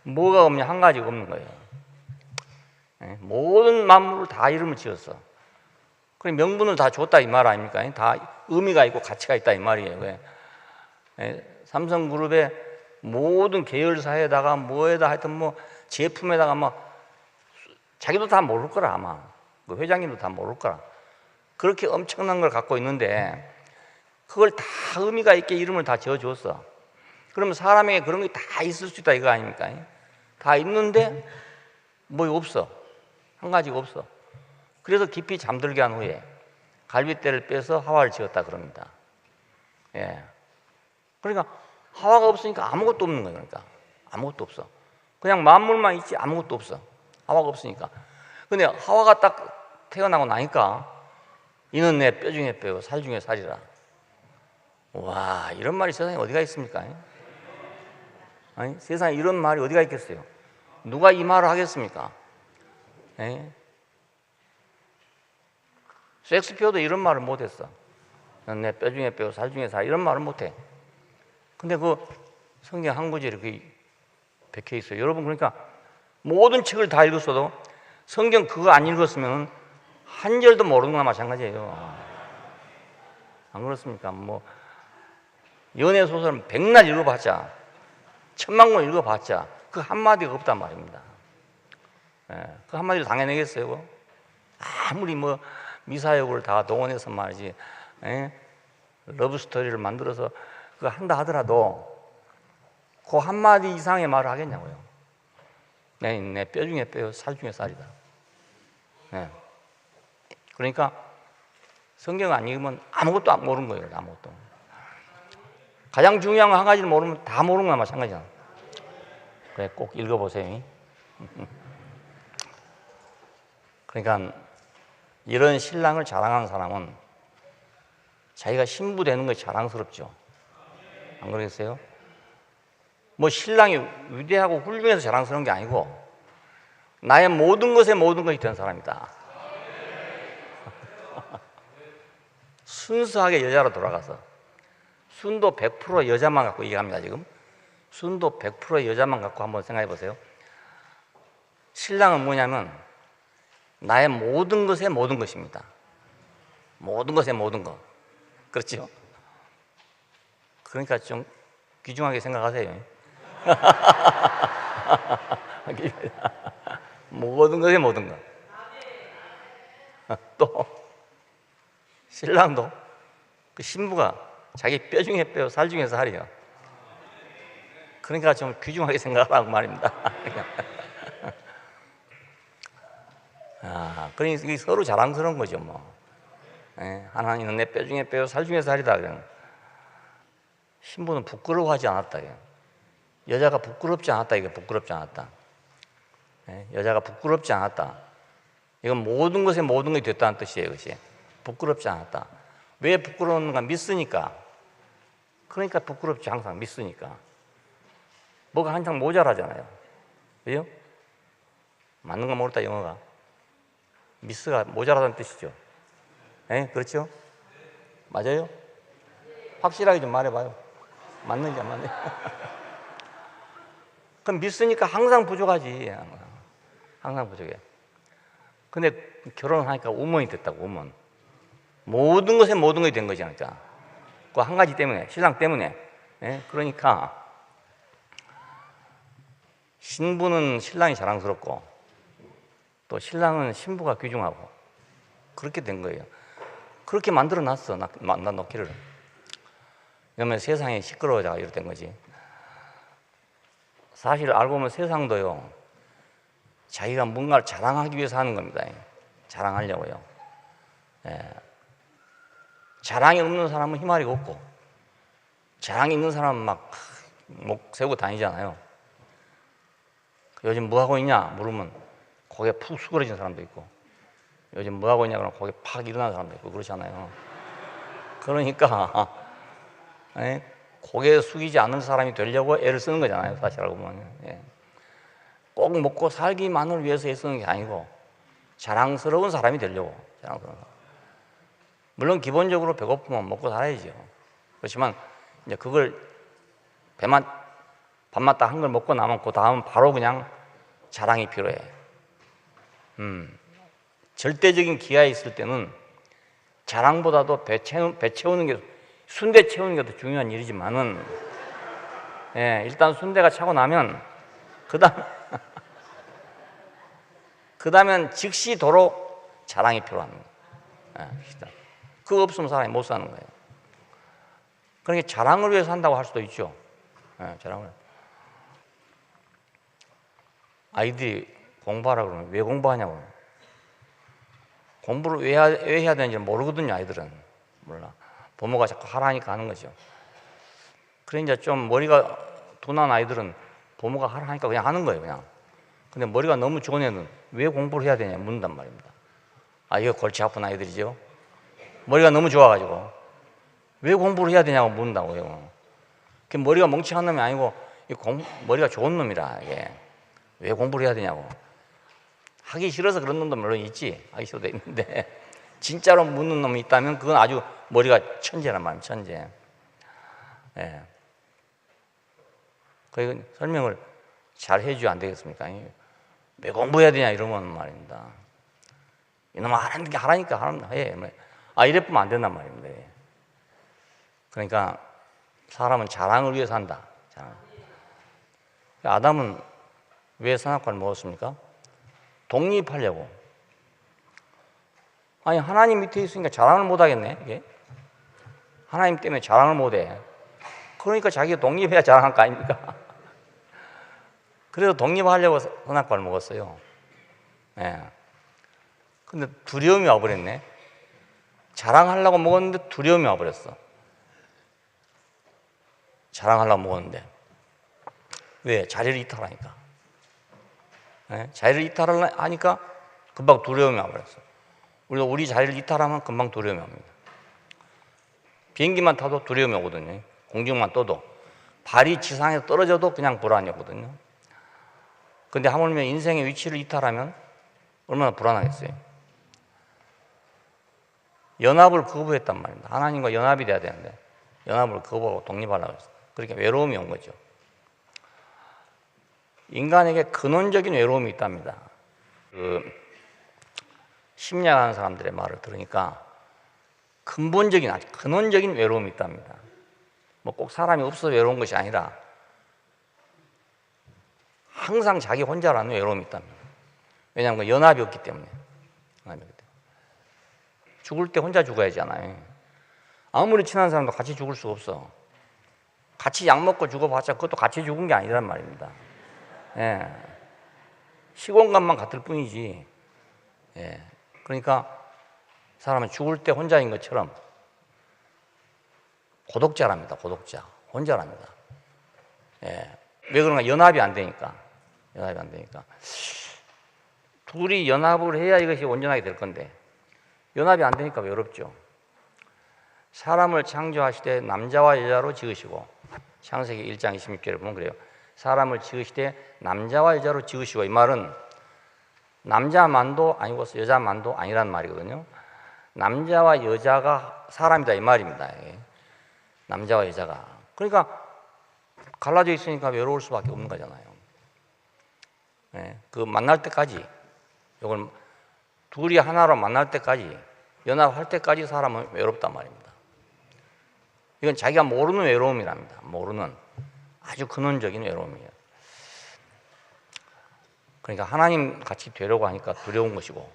뭐가 없냐? 한 가지가 없는 거예요. 모든 만물을 다 이름을 지었어. 그럼 명분을 다 줬다 이 말 아닙니까? 다 의미가 있고 가치가 있다 이 말이에요. 왜? 삼성그룹의 모든 계열사에다가 뭐에다 하여튼 뭐 제품에다가 뭐 자기도 다 모를 거라 아마. 그 회장님도 다 모를 거라. 그렇게 엄청난 걸 갖고 있는데 그걸 다 의미가 있게 이름을 다 지어줬어. 그러면 사람에게 그런 게 다 있을 수 있다 이거 아닙니까? 다 있는데 뭐 없어. 한 가지가 없어. 그래서 깊이 잠들게 한 후에 갈빗대를 빼서 하와를 지었다 그럽니다. 예. 그러니까 하와가 없으니까 아무것도 없는 거예요. 그러니까 아무것도 없어. 그냥 만물만 있지 아무것도 없어. 하와가 없으니까. 근데 하와가 딱 태어나고 나니까 이는 내 뼈 중에 뼈고 살 중에 살이라. 와, 이런 말이 세상에 어디가 있습니까? 아니, 세상에 이런 말이 어디가 있겠어요? 누가 이 말을 하겠습니까? 에? 셰익스피어도 이런 말을 못했어. 내 뼈 중에 뼈고 살 중에 살 이런 말을 못해. 근데 그 성경 한 구절이 이렇게 박혀 있어요. 여러분 그러니까 모든 책을 다 읽었어도 성경 그거 안 읽었으면 한 절도 모르는 거나 마찬가지예요. 안 그렇습니까? 뭐 연애 소설은 100날 읽어봤자 1000만 권 읽어봤자 그 한마디가 없단 말입니다. 예, 그 한마디로 당해내겠어요? 아무리 뭐 미사역을 다 동원해서 말이지 러브스토리를 만들어서 그거 한다 하더라도 그 한마디 이상의 말을 하겠냐고요. 내 뼈 중에 뼈요 살 중에 살이다. 네. 그러니까 성경 안 읽으면 아무것도 안 모르는 거예요. 아무것도. 가장 중요한 거 한 가지를 모르면 다 모르는 거나 마찬가지잖아. 그래 꼭 읽어보세요. 그러니까 이런 신랑을 자랑하는 사람은 자기가 신부 되는 것이 자랑스럽죠. 안 그러겠어요? 뭐 신랑이 위대하고 훌륭해서 자랑스러운 게 아니고 나의 모든 것에 모든 것이 된 사람이다. 순수하게 여자로 돌아가서 순도 100% 여자만 갖고 얘기합니다. 지금 순도 100% 여자만 갖고 한번 생각해 보세요. 신랑은 뭐냐면 나의 모든 것에 모든 것입니다. 모든 것에 모든 것. 그렇죠? 그러니까 좀 귀중하게 생각하세요. 모든 것에 모든 것. 또 신랑도 그 신부가 자기 뼈 중에 뼈, 살 중에 살이요. 그러니까 좀 귀중하게 생각하라고 말입니다. 그러니까 이게 서로 자랑스러운 거죠, 뭐. 하나님은 내 뼈 중에 뼈, 살 중에 살이다. 그냥. 신부는 부끄러워하지 않았다. 그냥. 여자가 부끄럽지 않았다. 이게 부끄럽지 않았다. 여자가 부끄럽지 않았다. 이건 모든 것에 모든 것이 됐다는 뜻이에요, 이것이. 부끄럽지 않았다. 왜 부끄러운가? 믿으니까. 그러니까 부끄럽지, 항상 믿으니까. 뭐가 한창 모자라잖아요. 그죠? 맞는 거 모르다, 영어가. 미스가 모자라다는 뜻이죠. 그렇죠? 맞아요? 확실하게 좀 말해봐요. 맞는지 안 맞는지. 그럼 믿으니까 항상 부족하지. 항상 부족해. 근데 결혼하니까 우먼이 됐다고, 우먼. 모든 것에 모든 것이 된 거지 않을까. 그 한 가지 때문에, 신랑 때문에. 그러니까 신부는 신랑이 자랑스럽고 또 신랑은 신부가 귀중하고 그렇게 된 거예요. 그렇게 만들어 놨어, 나 놓기를. 그러면 세상이 시끄러워져 이랬던 거지. 사실 알고 보면 세상도요, 자기가 뭔가를 자랑하기 위해서 하는 겁니다. 자랑하려고요. 예. 자랑이 없는 사람은 희마리가 없고, 자랑이 있는 사람은 막 목 세우고 다니잖아요. 요즘 뭐 하고 있냐 물으면 고개 푹 수그러진 사람도 있고, 요즘 뭐 하고 있냐 그러면 고개 팍 일어나는 사람도 있고 그렇잖아요. 그러니까 고개 숙이지 않는 사람이 되려고 애를 쓰는 거잖아요, 사실 알고 보면. 예. 꼭 먹고 살기만을 위해서 애쓰는 게 아니고 자랑스러운 사람이 되려고. 자랑스러운 사람. 물론 기본적으로 배고프면 먹고 살아야죠. 그렇지만 이제 그걸 밥만 딱 한 걸 먹고 나면 그 다음 바로 그냥 자랑이 필요해. 절대적인 기아에 있을 때는 자랑보다도 배 채우는 게, 순대 채우는 게 더 중요한 일이지만은, 예, 일단 순대가 차고 나면 그다음엔 즉시 도로 자랑이 필요합니다. 예, 그거 없으면 사람이 못 사는 거예요. 그러니까 자랑을 위해서 한다고 할 수도 있죠. 예, 자랑을. 아이들이 공부하라 그러면 왜 공부하냐고. 공부를 왜 해야 되는지 모르거든요, 아이들은. 몰라. 부모가 자꾸 하라니까 하는 거죠. 그래, 이제 좀 머리가 둔한 아이들은 부모가 하라니까 그냥 하는 거예요, 그냥. 근데 머리가 너무 좋은 애는 왜 공부를 해야 되냐 묻는단 말입니다. 아, 이거 골치 아픈 아이들이죠. 머리가 너무 좋아가지고 왜 공부를 해야 되냐고 묻는다고요. 머리가 멍청한 놈이 아니고 머리가 좋은 놈이라. 이게 왜 공부를 해야 되냐고. 하기 싫어서 그런 놈도 물론 있지. 하기 싫어도 있는데 진짜로 묻는 놈이 있다면 그건 아주 머리가 천재란 말이에요. 천재. 예. 그 설명을 잘 해줘야 안 되겠습니까? 왜 공부해야 되냐 이러면 말입니다. 이놈아 하라니까 해. 아, 이래보면 안 된단 말입니다. 그러니까 사람은 자랑을 위해서 한다. 자랑. 아담은 왜 선악과를 먹었습니까? 독립하려고. 아니, 하나님 밑에 있으니까 자랑을 못 하겠네. 이게? 하나님 때문에 자랑을 못 해. 그러니까 자기가 독립해야 자랑할 거 아닙니까? 그래서 독립하려고 선악과를 먹었어요. 예. 근데 두려움이 와버렸네. 자랑하려고 먹었는데 두려움이 와버렸어. 자랑하려고 먹었는데. 왜? 자리를 이탈하니까. 예? 자리를 이탈하니까 금방 두려움이 와버렸어. 우리가 우리 자리를 이탈하면 금방 두려움이 옵니다. 비행기만 타도 두려움이 오거든요. 공중만 떠도. 발이 지상에서 떨어져도 그냥 불안이 오거든요. 근데 하물며 인생의 위치를 이탈하면 얼마나 불안하겠어요. 연합을 거부했단 말입니다. 하나님과 연합이 돼야 되는데 연합을 거부하고 독립하려고 했어요. 그러니까 외로움이 온 거죠. 인간에게 근원적인 외로움이 있답니다. 심리학하는 사람들의 말을 들으니까 근본적인, 아주 근원적인 외로움이 있답니다. 뭐 꼭 사람이 없어서 외로운 것이 아니라 항상 자기 혼자라는 외로움이 있답니다. 왜냐하면 연합이 없기 때문에. 죽을 때 혼자 죽어야지 않아요. 아무리 친한 사람도 같이 죽을 수가 없어. 같이 약 먹고 죽어봤자 그것도 같이 죽은 게 아니란 말입니다. 예. 시공간만 같을 뿐이지. 예. 그러니까 사람은 죽을 때 혼자인 것처럼 고독자랍니다. 고독자. 혼자랍니다. 예. 왜 그런가? 연합이 안 되니까. 연합이 안 되니까. 둘이 연합을 해야 이것이 온전하게 될 건데 연합이 안 되니까 외롭죠. 사람을 창조하시되 남자와 여자로 지으시고, 창세기 1장 26절에 보면 그래요. 사람을 지으시되 남자와 여자로 지으시고, 이 말은 남자만도 아니고 여자만도 아니란 말이거든요. 남자와 여자가 사람이다 이 말입니다. 남자와 여자가. 그러니까 갈라져 있으니까 외로울 수밖에 없는 거잖아요. 그 만날 때까지, 이걸 둘이 하나로 만날 때까지, 연합할 때까지 사람은 외롭단 말입니다. 이건 자기가 모르는 외로움이랍니다. 모르는 아주 근원적인 외로움이에요. 그러니까 하나님 같이 되려고 하니까 두려운 것이고,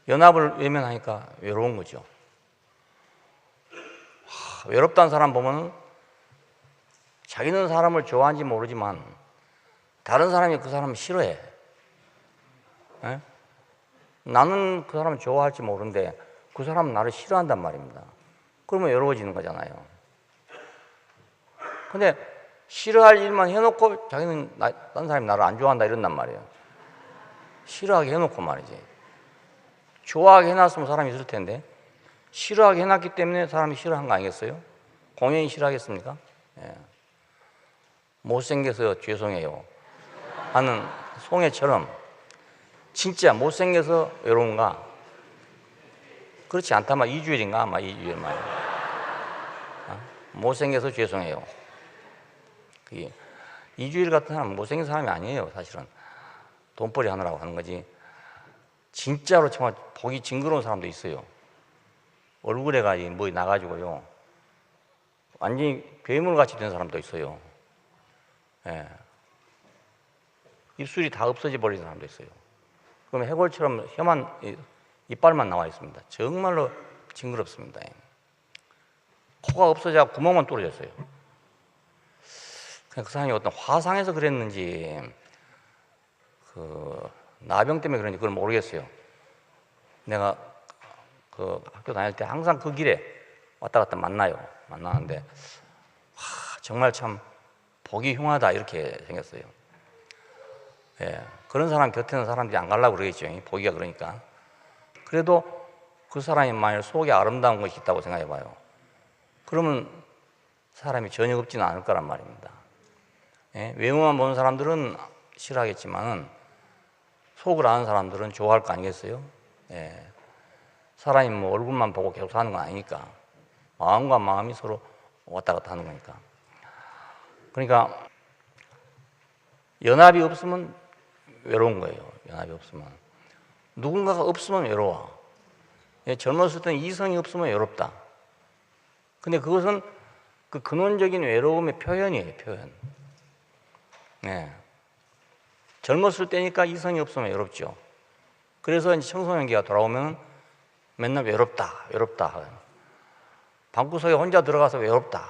연합을 외면하니까 외로운 거죠. 외롭다는 사람 보면 자기는 사람을 좋아하는지 모르지만 다른 사람이 그 사람을 싫어해. 에? 나는 그 사람을 좋아할지 모르는데 그 사람은 나를 싫어한단 말입니다. 그러면 외로워지는 거잖아요. 근데 싫어할 일만 해놓고 자기는 다른 사람이 나를 안 좋아한다 이런단 말이에요. 싫어하게 해놓고 말이지. 좋아하게 해놨으면 사람이 있을 텐데 싫어하게 해놨기 때문에 사람이 싫어한 거 아니겠어요? 공연히 싫어하겠습니까? 예. 못생겨서 죄송해요 하는 송해처럼 진짜 못생겨서 외로운가? 그렇지 않다면 이주일인가? 아마 이주일 말이에요. 못생겨서 죄송해요. 이주일 같은 사람은 못생긴 사람이 아니에요. 사실은 돈벌이 하느라고 하는 거지. 진짜로 정말 보기 징그러운 사람도 있어요. 얼굴에가 뭐 나가지고요 완전히 괴물같이 된 사람도 있어요. 예. 입술이 다 없어져 버리는 사람도 있어요. 그럼 해골처럼 혀만 이빨만 나와 있습니다. 정말로 징그럽습니다. 코가 없어져 구멍만 뚫어졌어요. 그 사람이 어떤 화상에서 그랬는지 나병 때문에 그런지 그걸 모르겠어요. 내가 그 학교 다닐 때 항상 그 길에 왔다 갔다 만나는데 정말 참 보기 흉하다 이렇게 생겼어요. 예, 그런 사람 곁에는 사람들이 안 가려고 그러겠죠. 보기가 그러니까. 그래도 그 사람이 만약 속에 아름다운 것이 있다고 생각해 봐요. 그러면 사람이 전혀 없지는 않을 거란 말입니다. 예, 외모만 보는 사람들은 싫어하겠지만은 속을 아는 사람들은 좋아할 거 아니겠어요? 예. 사람이 뭐 얼굴만 보고 계속 사는 건 아니니까 마음과 마음이 서로 왔다 갔다 하는 거니까. 그러니까 연합이 없으면 외로운 거예요. 연합이 없으면. 누군가가 없으면 외로워. 예, 젊었을 때는 이성이 없으면 외롭다. 근데 그것은 그 근원적인 외로움의 표현이에요. 표현. 예. 젊었을 때니까 이성이 없으면 외롭죠. 그래서 이제 청소년기가 돌아오면 맨날 외롭다. 방구석에 혼자 들어가서 외롭다.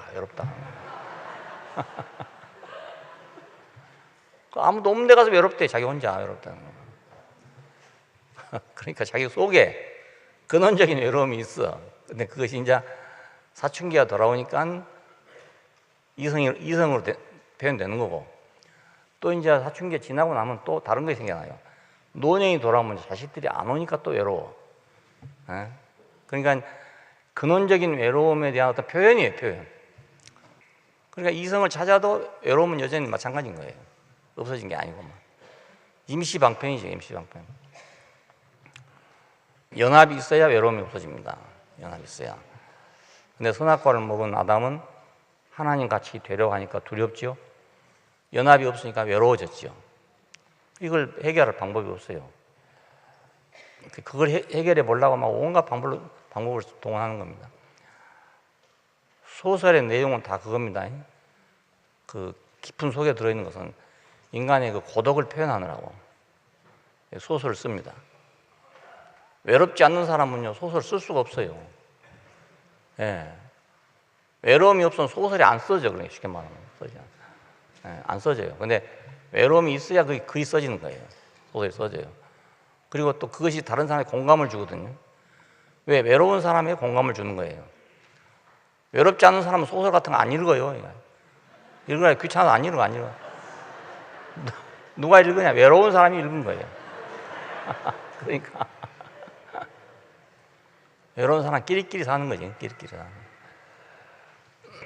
아무도 없는 데 가서 외롭대. 자기 혼자 외롭다는 거. 그러니까 자기 속에 근원적인 외로움이 있어. 근데 그것이 이제 사춘기가 돌아오니까 이성으로 표현되는 거고, 또 이제 사춘기가 지나고 나면 또 다른 것이 생겨나요. 노년이 돌아오면 자식들이 안 오니까 또 외로워. 그러니까 근원적인 외로움에 대한 어떤 표현이에요, 표현. 그러니까 이성을 찾아도 외로움은 여전히 마찬가지인 거예요. 없어진 게 아니고 임시방편이죠, 임시방편. 연합이 있어야 외로움이 없어집니다. 연합이 있어야. 근데 선악과를 먹은 아담은 하나님 같이 되려고 하니까 두렵죠. 연합이 없으니까 외로워졌죠. 이걸 해결할 방법이 없어요. 그걸 해결해 보려고 막 온갖 방법을 동원하는 겁니다. 소설의 내용은 다 그겁니다. 그 깊은 속에 들어있는 것은 인간의 그 고독을 표현하느라고 소설을 씁니다. 외롭지 않는 사람은요 소설 쓸 수가 없어요. 예. 외로움이 없으면 소설이 안 써져. 그러니까 쉽게 말하면 써져. 예, 안 써져요. 근데 외로움이 있어야 그 글이 써지는 거예요. 소설이 써져요. 그리고 또 그것이 다른 사람에 공감을 주거든요. 왜? 외로운 사람에게 공감을 주는 거예요. 외롭지 않은 사람은 소설 같은 거 안 읽어요. 읽으라 귀찮아서 안 읽어. 누가 읽으냐? 외로운 사람이 읽은 거예요. 그러니까 외로운 사람 끼리끼리 사는 거지. 끼리끼리 사는.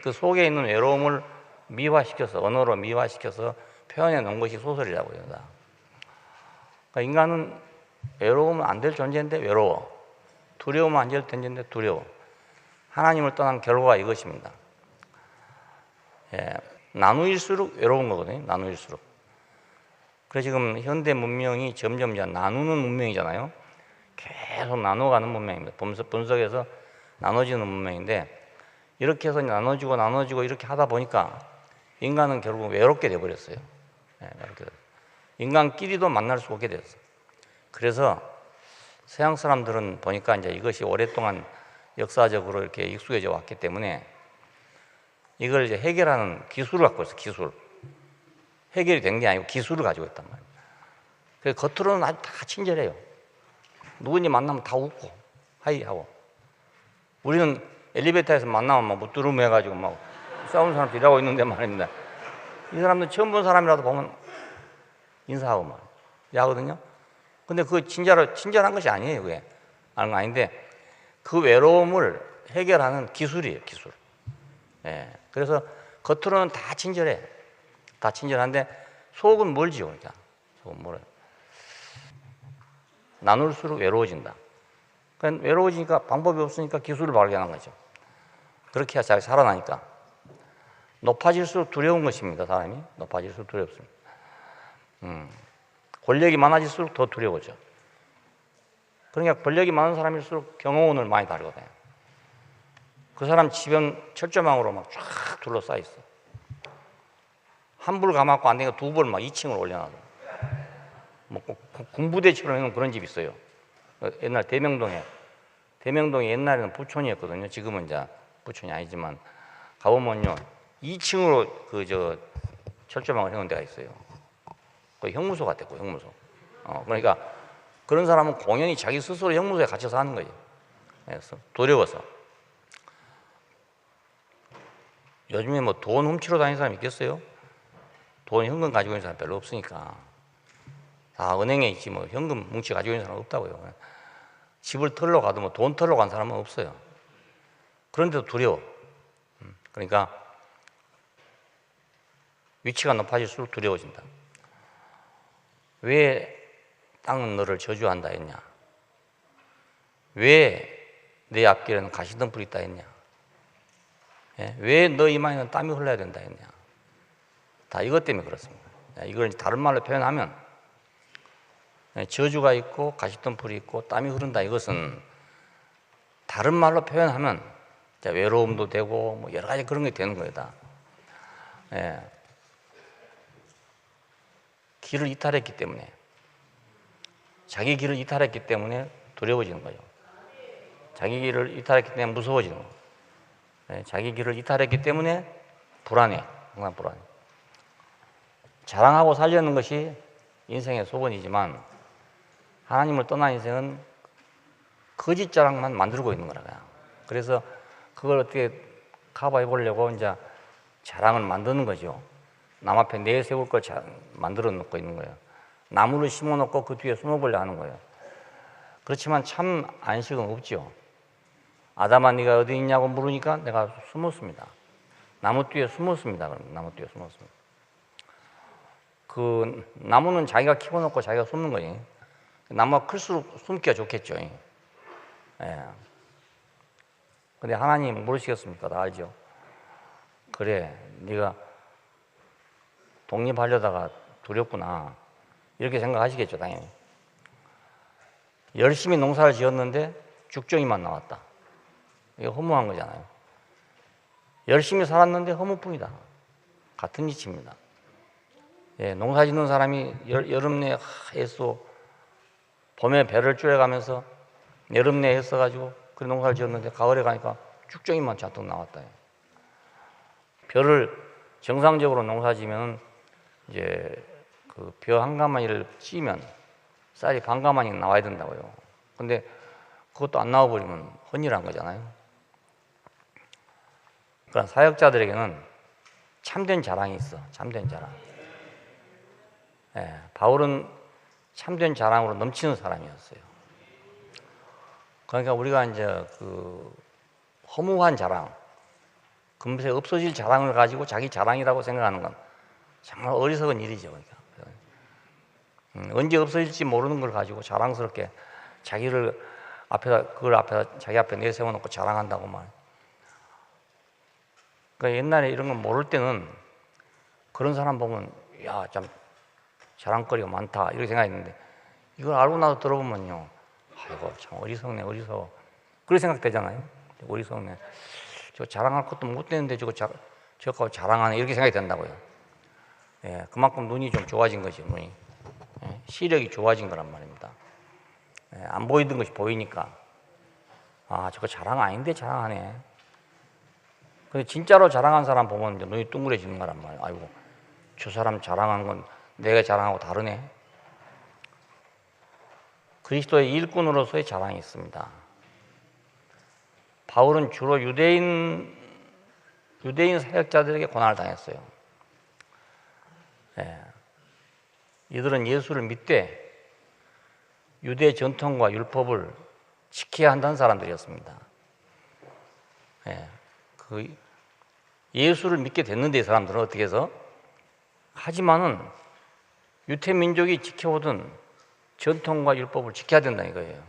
그 속에 있는 외로움을 미화시켜서 언어로 미화시켜서 표현해 놓은 것이 소설이라고요. 그러니까 인간은 외로우면 안 될 존재인데 외로워. 두려우면 안 될 존재인데 두려워. 하나님을 떠난 결과가 이것입니다. 예, 나누일수록 외로운 거거든요. 나누일수록. 그래서 지금 현대 문명이 점점 이제 나누는 문명이잖아요. 계속 나눠가는 문명입니다. 분석에서 나눠지는 문명인데 이렇게 해서 나눠지고 이렇게 하다 보니까 인간은 결국 외롭게 돼버렸어요. 네, 인간끼리도 만날 수 없게 됐어요. 그래서 서양 사람들은 보니까 이제 이것이 오랫동안 역사적으로 이렇게 익숙해져 왔기 때문에 이걸 이제 해결하는 기술을 갖고 있어. 기술. 해결이 된 게 아니고 기술을 가지고 있단 말이에요. 그래서 겉으로는 아주 다 친절해요. 누구니 만나면 다 웃고 하이 하고. 우리는 엘리베이터에서 만나면 막 무뚜름 해가지고 막 싸우는 사람도 일하고 있는데 말입니다. 이 사람들 처음 본 사람이라도 보면 인사하고 막 하거든요. 근데 그 친절한 것이 아니에요. 그게 아는 거 아닌데 그 외로움을 해결하는 기술이에요. 기술. 예. 그래서 겉으로는 다 친절해. 다 친절한데 속은 멀지요. 그러니까 속은 멀어요. 나눌수록 외로워진다. 그러니까 외로워지니까 방법이 없으니까 기술을 발견한 거죠. 그렇게 해야 잘 살아나니까. 높아질수록 두려운 것입니다. 사람이 높아질수록 두렵습니다. 권력이 많아질수록 더 두려워져. 그러니까 권력이 많은 사람일수록 경호원을 많이 다루거든요. 그 사람 주변 철조망으로 막 쫙 둘러싸여 있어. 한 불 감았고 안 되니까 두 불 막 2층을 올려놔도. 뭐 군부대처럼 해놓은 그런 집 있어요. 옛날 대명동에 옛날에는 부촌이었거든요. 지금은 이제 부촌이 아니지만 가보면요 2층으로 그 철조망을 해놓은 데가 있어요. 거의 형무소 같았고 형무소. 그러니까 그런 사람은 공연히 자기 스스로 형무소에 갇혀서 하는 거예요. 그래서 두려워서. 요즘에 뭐 돈 훔치러 다니는 사람 있겠어요? 돈 현금 가지고 있는 사람 별로 없으니까. 다 은행에 있지 뭐 현금 뭉치 가지고 있는 사람 없다고요. 집을 털러 가도 뭐 돈 털러 간 사람은 없어요. 그런데도 두려워. 그러니까 위치가 높아질수록 두려워진다. 왜 땅은 너를 저주한다 했냐? 왜 내 앞길에는 가시덤불이 있다 했냐? 왜 너 이마에는 땀이 흘러야 된다 했냐? 다 이것 때문에 그렇습니다. 이걸 다른 말로 표현하면 저주가 있고 가시덤불이 있고 땀이 흐른다. 이것은 다른 말로 표현하면 외로움도 되고 뭐 여러 가지 그런 게 되는 거예요. 다. 길을 이탈했기 때문에 자기 길을 이탈했기 때문에 두려워지는 거죠. 자기 길을 이탈했기 때문에 무서워지는 거예요. 자기 길을 이탈했기 때문에 불안해. 항상 불안해. 자랑하고 살려는 것이 인생의 소원이지만 하나님을 떠난 인생은 거짓 자랑만 만들고 있는 거라고요. 그래서 그걸 어떻게 커버해 보려고 이제 자랑을 만드는 거죠. 남 앞에 내세울 걸 만들어 놓고 있는 거예요. 나무를 심어 놓고 그 뒤에 숨어 보려 하는 거예요. 그렇지만 참 안식은 없죠. 아담아 네가 어디 있냐고 물으니까 내가 숨었습니다. 나무 뒤에 숨었습니다. 그럼 나무 뒤에 숨었습니다. 그 나무는 자기가 키워놓고 자기가 숨는 거예요. 나무가 클수록 숨기가 좋겠죠. 예. 근데 하나님 모르시겠습니까? 다 알죠. 그래, 네가 독립하려다가 두렵구나. 이렇게 생각하시겠죠, 당연히. 열심히 농사를 지었는데 죽정이만 나왔다. 이거 허무한 거잖아요. 열심히 살았는데 허무뿐이다. 같은 이치입니다. 예, 농사 짓는 사람이 여름 내에 애써 봄에 배를 쪼여가면서 여름 내에 애써가지고 그 농사를 지었는데 가을에 가니까 죽정이만 잔뜩 나왔다. 벼를 정상적으로 농사 지면 이제 그 벼 한 가마니를 찌면 쌀이 반 가마니 나와야 된다고요. 근데 그것도 안 나와버리면 헌일한 거잖아요. 그런 사역자들에게는 참된 자랑이 있어. 참된 자랑. 예, 바울은 참된 자랑으로 넘치는 사람이었어요. 그러니까 우리가 이제 그 허무한 자랑, 금세 없어질 자랑을 가지고 자기 자랑이라고 생각하는 건 정말 어리석은 일이죠. 그러니까. 언제 없어질지 모르는 걸 가지고 자랑스럽게 자기를 그걸 앞에다 자기 앞에 내세워놓고 자랑한다고 말. 그러니까 옛날에 이런 건 모를 때는 그런 사람 보면 야, 참 자랑거리가 많다 이렇게 생각했는데 이걸 알고 나서 들어보면요, 아이고 참 어리석네, 어리석어. 그렇게 생각되잖아요. 어리석네. 저 자랑할 것도 못 되는데 저거 자랑하네 이렇게 생각이 된다고요. 예, 그만큼 눈이 좀 좋아진 거죠, 눈이. 예, 시력이 좋아진 거란 말입니다. 예, 안 보이던 것이 보이니까 아, 저거 자랑 아닌데 자랑하네. 근데 진짜로 자랑한 사람 보면 이제 눈이 둥그레지는 거란 말이에요. 아이고, 저 사람 자랑하는 건 내가 자랑하고 다르네. 그리스도의 일꾼으로서의 자랑이 있습니다. 바울은 주로 유대인 사역자들에게 고난을 당했어요. 예. 이들은 예수를 믿되 유대 전통과 율법을 지켜야 한다는 사람들이었습니다. 예. 예수를 믿게 됐는데 이 사람들은 어떻게 해서? 하지만은 유태 민족이 지켜오던 전통과 율법을 지켜야 된다 이거예요.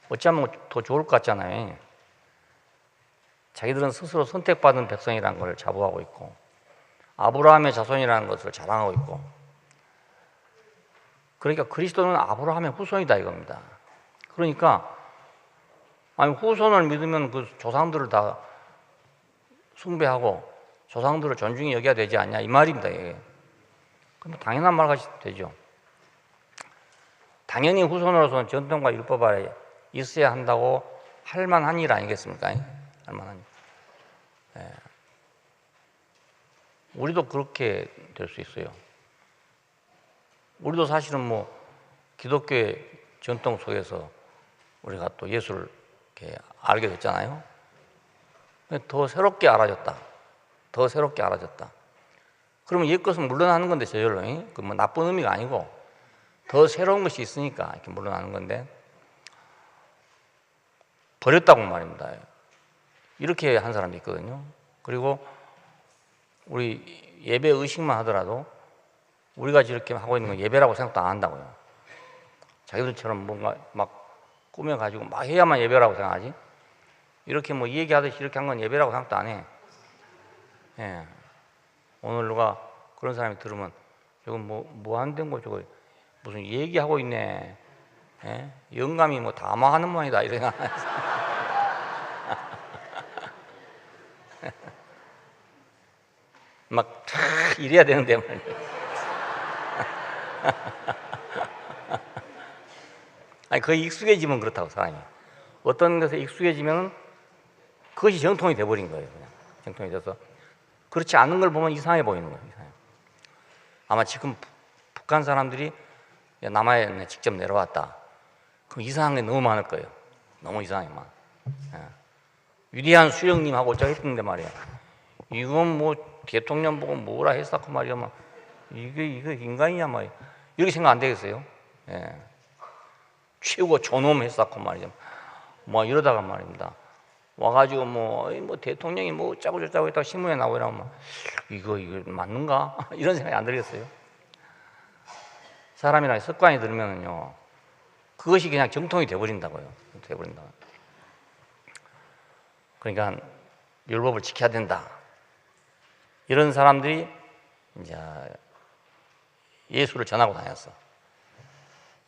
어쩌면 더 좋을 것 같잖아요. 자기들은 스스로 선택받은 백성이라는 걸 자부하고 있고 아브라함의 자손이라는 것을 자랑하고 있고, 그러니까 그리스도는 아브라함의 후손이다 이겁니다. 그러니까 아니 후손을 믿으면 그 조상들을 다 숭배하고 조상들을 존중히 여겨야 되지 않냐 이 말입니다. 이게. 그럼 당연한 말 같이 되죠. 당연히 후손으로서는 전통과 율법 아래 있어야 한다고 할 만한 일 아니겠습니까? 할 만한 일. 예. 우리도 그렇게 될 수 있어요. 우리도 사실은 뭐 기독교의 전통 속에서 우리가 또 예수를 이렇게 알게 됐잖아요. 더 새롭게 알아졌다. 더 새롭게 알아졌다. 그러면 옛것은 물러나는 건데 저절로. 그 뭐 나쁜 의미가 아니고 더 새로운 것이 있으니까 이렇게 물러나는 건데 버렸다고 말입니다. 이렇게 한 사람도 있거든요. 그리고 우리 예배 의식만 하더라도 우리가 이렇게 하고 있는 건 예배라고 생각도 안 한다고요. 자기들처럼 뭔가 막 꾸며가지고 막 해야만 예배라고 생각하지. 이렇게 뭐 얘기하듯이 이렇게 한 건 예배라고 생각도 안 해. 예. 오늘 누가 그런 사람이 들으면 저건 뭐 안 된 거 저거 무슨 얘기하고 있네. 예? 영감이 뭐 담화하는 모양이다 이런 생각. 막 이래야 되는데 말이야. 아니 거의 익숙해지면 그렇다고 사람이. 어떤 것에 익숙해지면 그것이 정통이 돼버린 거예요. 그냥 정통이 돼서 그렇지 않은 걸 보면 이상해 보이는 거예요. 이상해. 아마 지금 북한 사람들이 남한에 직접 내려왔다. 그럼 이상한 게 너무 많을 거예요. 너무 이상해 막. 예. 위대한 수령님하고 어쩌고 했는데 말이야. 이건 뭐 대통령 보고 뭐라 했었고 말이야. 막 이게 인간이냐 말이야. 이렇게 생각 안 되겠어요? 예. 최고 존엄 했었고 말이야. 뭐 이러다가 말입니다. 와가지고 뭐 대통령이 뭐 짜고 저짜고 했다가 신문에 나오고 이러면 이거 맞는가? 이런 생각이 안 들겠어요? 사람이랑 습관이 들면은요, 그것이 그냥 정통이 돼버린다고요. 돼버린다. 그러니까 율법을 지켜야 된다. 이런 사람들이 이제 예수를 전하고 다녔어.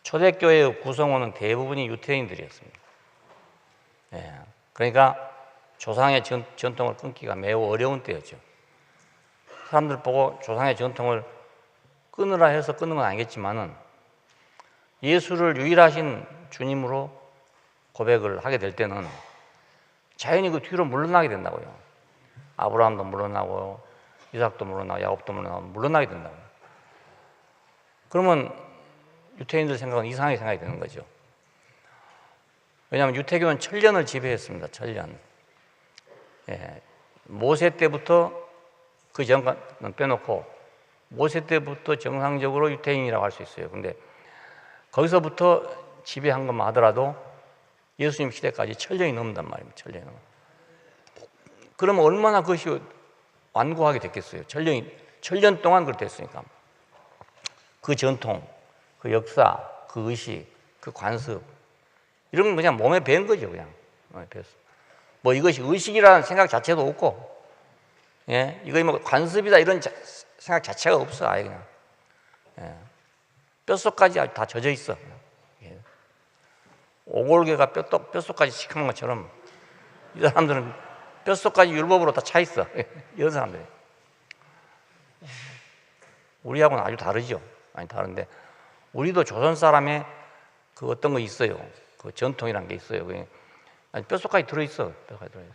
초대교회의 구성원은 대부분이 유태인들이었습니다. 예. 그러니까 조상의 전통을 끊기가 매우 어려운 때였죠. 사람들 보고 조상의 전통을 끊으라 해서 끊는 건 아니겠지만은 예수를 유일하신 주님으로 고백을 하게 될 때는 자연히 그 뒤로 물러나게 된다고요. 아브라함도 물러나고 이삭도 물러나고 야곱도 물러나게 된다고요. 그러면 유태인들 생각은 이상하게 생각이 되는 거죠. 왜냐하면 유태교는 천년을 지배했습니다. 천년. 예. 모세 때부터 그 전까지는 빼놓고 모세 때부터 정상적으로 유태인이라고 할 수 있어요. 근데 거기서부터 지배한 것만 하더라도 예수님 시대까지 천년이 넘는단 말입니다. 천년이 넘어. 그러면 얼마나 그것이 완고하게 됐겠어요. 천년 동안 그렇게 됐으니까. 그 전통, 그 역사, 그 의식, 그 관습 이런 건 그냥 몸에 밴 거죠. 그냥 몸에 밴. 뭐 이것이 의식이라는 생각 자체도 없고, 예, 이거 뭐 관습이다 이런 생각 자체가 없어. 아예 그냥. 예. 뼛속까지 아주 다 젖어 있어. 예. 오골개가 뼛속까지 시커먼 것처럼 이 사람들은 뼛속까지 율법으로 다 차 있어. 이런 사람들이. 우리하고는 아주 다르죠. 많이 다른데 우리도 조선 사람의 그 어떤 거 있어요. 그 전통이란 게 있어요. 그게 뼛속까지 들어있어. 뼛속까지 들어있어.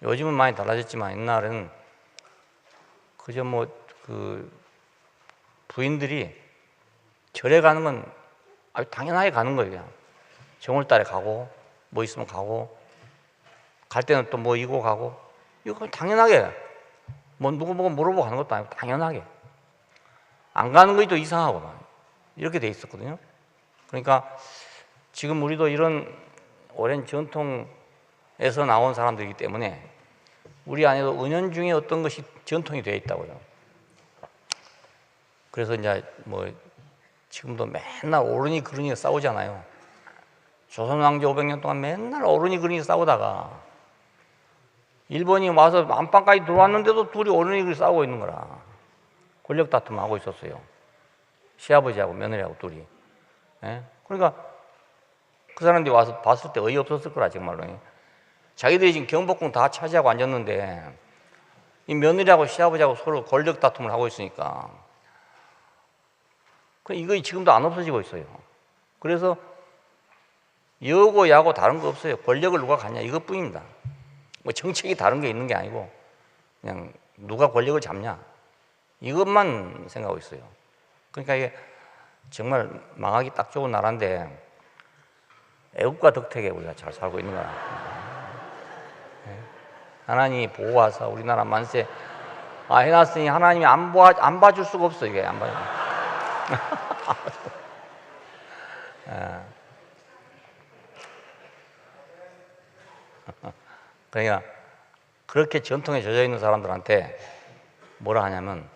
요즘은 많이 달라졌지만 옛날에는 그저 그 부인들이 절에 가는 건 아주 당연하게 가는 거예요. 그냥 정월달에 가고 뭐 있으면 가고 갈 때는 또 뭐 이고 가고 이거 당연하게 뭐 누구 보고 물어보고 가는 것도 아니고 당연하게 안 가는 것이 또 이상하고 막 이렇게 돼 있었거든요. 그러니까 지금 우리도 이런 오랜 전통에서 나온 사람들이기 때문에 우리 안에도 은연중에 어떤 것이 전통이 되어 있다고요. 그래서 이제 뭐 지금도 맨날 어른이 그러니 싸우잖아요. 조선 왕조 500년 동안 맨날 어른이 그러니 싸우다가 일본이 와서 안방까지 들어왔는데도 둘이 어른이 그러니 싸우고 있는 거라. 권력 다툼 하고 있었어요. 시아버지하고 며느리하고 둘이. 예? 그러니까 그 사람들이 와서 봤을 때 어이없었을 거라 정말로. 자기들이 지금 경복궁 다 차지하고 앉았는데 이 며느리하고 시아버지하고 서로 권력 다툼을 하고 있으니까 이거 지금도 안 없어지고 있어요. 그래서 여고 야고 다른 거 없어요. 권력을 누가 갖냐 이것뿐입니다. 뭐 정책이 다른 게 있는 게 아니고 그냥 누가 권력을 잡냐 이것만 생각하고 있어요. 그러니까 이게 정말 망하기 딱 좋은 나라인데 애국가 덕택에 우리가 잘 살고 있는 거야. 하나님이 보호하사 우리나라 만세 해놨으니 하나님이 안 봐줄 수가 없어. 이게 안 봐줘. 그러니까 그렇게 전통에 젖어 있는 사람들한테 뭐라 하냐면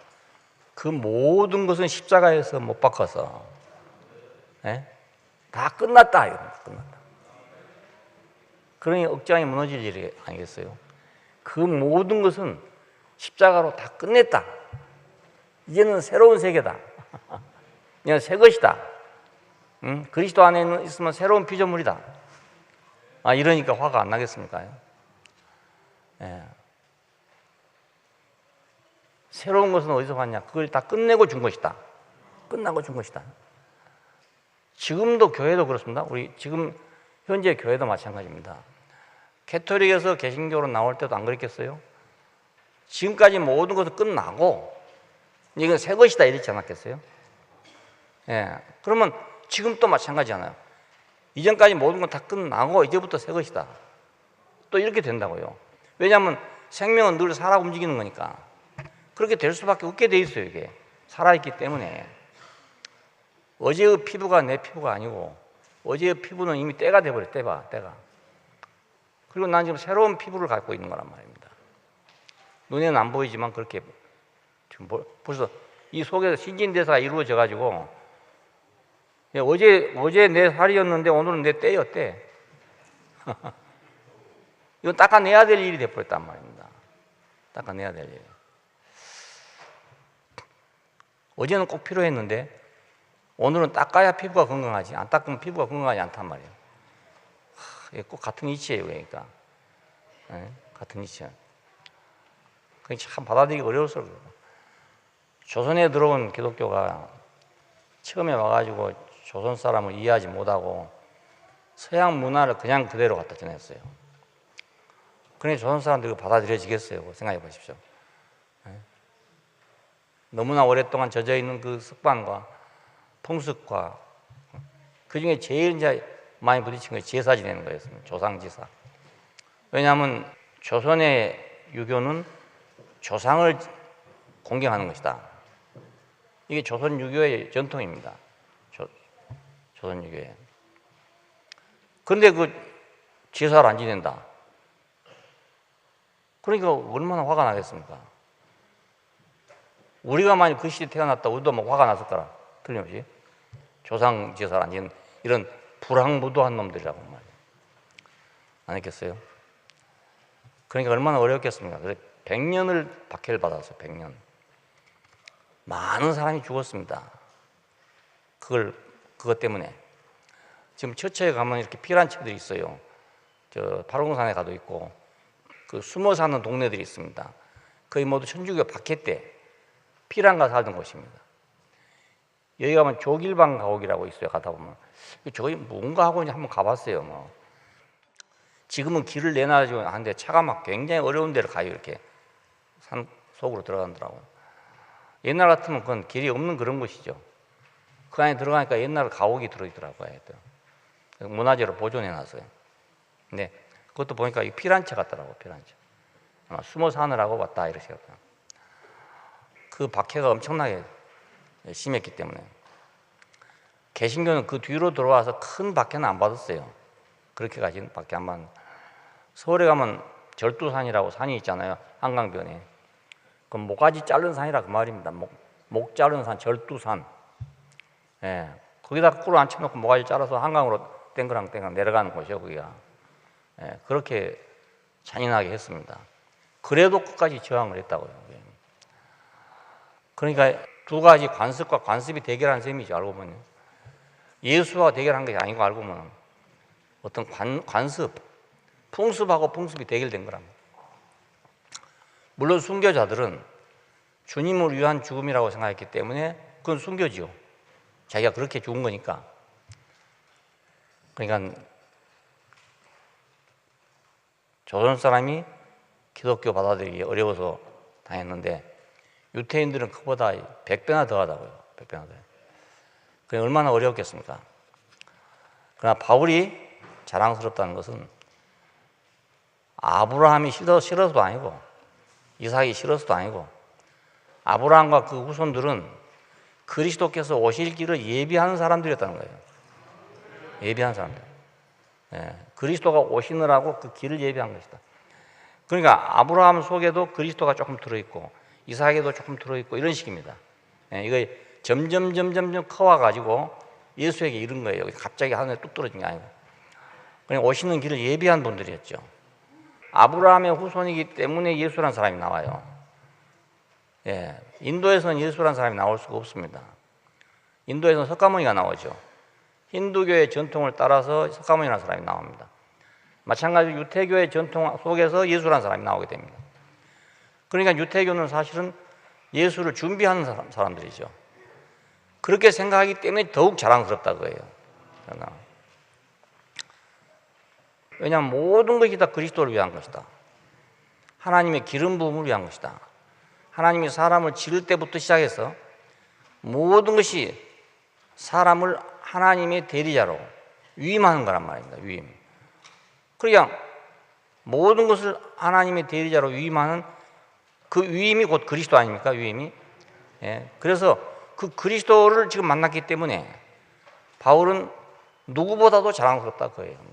그 모든 것은 십자가에서 못 바꿔서 다 끝났다. 이거 끝났다. 그러니 억장이 무너질 일이 아니겠어요? 그 모든 것은 십자가로 다 끝냈다. 이제는 새로운 세계다. 그냥 새 것이다. 그리스도 안에 있으면 새로운 피조물이다. 이러니까 화가 안 나겠습니까? 예. 새로운 것은 어디서 왔냐? 그걸 다 끝내고 준 것이다. 끝나고 준 것이다. 지금도 교회도 그렇습니다. 우리 지금 현재 교회도 마찬가지입니다. 캐톨릭에서 개신교로 나올 때도 안 그랬겠어요? 지금까지 모든 것은 끝나고 이건 새 것이다 이랬지 않았겠어요? 예. 그러면 지금 또 마찬가지잖아요. 이전까지 모든 건 다 끝나고 이제부터 새 것이다. 또 이렇게 된다고요. 왜냐하면 생명은 늘 살아 움직이는 거니까 그렇게 될 수밖에 없게 돼 있어요. 이게 살아있기 때문에 어제의 피부가 내 피부가 아니고 어제의 피부는 이미 때가 돼버려. 때가. 그리고 난 지금 새로운 피부를 갖고 있는 거란 말입니다. 눈에는 안 보이지만 그렇게 지금 벌써 이 속에서 신진대사가 이루어져 가지고 어제 내 살이었는데 오늘은 내 때요 때. 이건 닦아내야 될 일이 돼버렸단 말입니다. 닦아내야 될 일. 어제는 꼭 필요했는데 오늘은 닦아야 피부가 건강하지 안 닦으면 피부가 건강하지 않단 말이에요. 이게 꼭 같은 이치예요. 그러니까 같은 이치야. 그게 참 받아들이기 어려워서 그래요. 조선에 들어온 기독교가 처음에 와가지고 조선 사람을 이해하지 못하고 서양 문화를 그냥 그대로 갖다 전했어요. 그러니 조선 사람들이 받아들여지겠어요? 생각해 보십시오. 너무나 오랫동안 젖어 있는 그 습관과 풍습과 그 중에 제일 이제 많이 부딪힌 것이 제사 지내는 거였습니다. 조상제사. 왜냐하면 조선의 유교는 조상을 공경하는 것이다. 이게 조선 유교의 전통입니다. 조선 유교에. 그런데 그 제사를 안 지낸다. 그러니까 얼마나 화가 나겠습니까? 우리가 만약 그 시대에 태어났다 우리도 막 화가 났을 거라. 틀림없이. 조상 제사를 안 지는 이런 불황부도한 놈들이라고 말이에요. 안 했겠어요? 그러니까 얼마나 어렵겠습니까? 그래서 100년을 박해를 받았어요. 100년. 많은 사람이 죽었습니다. 그것 때문에. 지금 처처에 가면 이렇게 피란처들이 있어요. 저 팔공산에 가도 있고 그 숨어 사는 동네들이 있습니다. 거의 모두 천주교 박해 때 피란가 살던 곳입니다. 여기 가면 조길방 가옥이라고 있어요. 가다 보면 저기 뭔가 하고 이제 한번 가봤어요. 지금은 길을 내놔가지고 하는데 차가 막 굉장히 어려운 데를 가요. 이렇게 산 속으로 들어간다고. 옛날 같으면 그건 길이 없는 그런 곳이죠. 그 안에 들어가니까 옛날 가옥이 들어있더라고요. 문화재로 보존해놨어요. 근데 그것도 보니까 피란체 같더라고. 피란체. 아마 숨어 사느라고 왔다 이렇게 생각해요. 그 박해가 엄청나게 심했기 때문에 개신교는 그 뒤로 들어와서 큰 박해는 안 받았어요. 그렇게까지는 박해 안 받는. 서울에 가면 절두산이라고 산이 있잖아요. 한강변에. 그 모가지 자른 산이라 그 말입니다. 목 자른 산, 절두산. 예, 거기다 꿀 앉혀놓고 모가지 자라서 한강으로 땡그랑 내려가는 곳이요, 거기가. 예, 그렇게 잔인하게 했습니다. 그래도 끝까지 저항을 했다고요. 그러니까 두 가지 관습과 관습이 대결하는 셈이죠, 알고 보면. 예수와 대결한 것이 아니고 알고 보면 어떤 관습, 풍습하고 풍습이 대결된 거랍니다. 물론 순교자들은 주님을 위한 죽음이라고 생각했기 때문에 그건 순교지요. 자기가 그렇게 죽은 거니까. 그러니까 조선 사람이 기독교 받아들이기 어려워서 당했는데 유태인들은 그보다 100배나 더 하다고요. 100배나 더. 그게 얼마나 어려웠겠습니까? 그러나 바울이 자랑스럽다는 것은 아브라함이 싫어서도 아니고 이삭이 싫어서도 아니고 아브라함과 그 후손들은 그리스도께서 오실 길을 예비하는 사람들이었다는 거예요. 예비한 사람들. 예, 그리스도가 오시느라고 그 길을 예비한 것이다. 그러니까 아브라함 속에도 그리스도가 조금 들어있고 이삭에도 조금 들어있고 이런 식입니다. 예, 이거 점점 커와가지고 예수에게 이른 거예요. 갑자기 하늘에 뚝 떨어진 게 아니고. 그냥 오시는 길을 예비한 분들이었죠. 아브라함의 후손이기 때문에 예수라는 사람이 나와요. 예, 인도에서는 예수라는 사람이 나올 수가 없습니다. 인도에서는 석가모니가 나오죠. 힌두교의 전통을 따라서 석가모니라는 사람이 나옵니다. 마찬가지로 유태교의 전통 속에서 예수라는 사람이 나오게 됩니다. 그러니까 유태교는 사실은 예수를 준비하는 사람들이죠. 그렇게 생각하기 때문에 더욱 자랑스럽다 그거예요. 왜냐하면 모든 것이 다 그리스도를 위한 것이다. 하나님의 기름 부음을 위한 것이다. 하나님이 사람을 지을 때부터 시작해서 모든 것이 사람을 하나님의 대리자로 위임하는 거란 말입니다. 위임. 그러니까 모든 것을 하나님의 대리자로 위임하는 그 위임이 곧 그리스도 아닙니까? 위임이. 예. 그래서 그 그리스도를 지금 만났기 때문에 바울은 누구보다도 자랑스럽다 그거예요.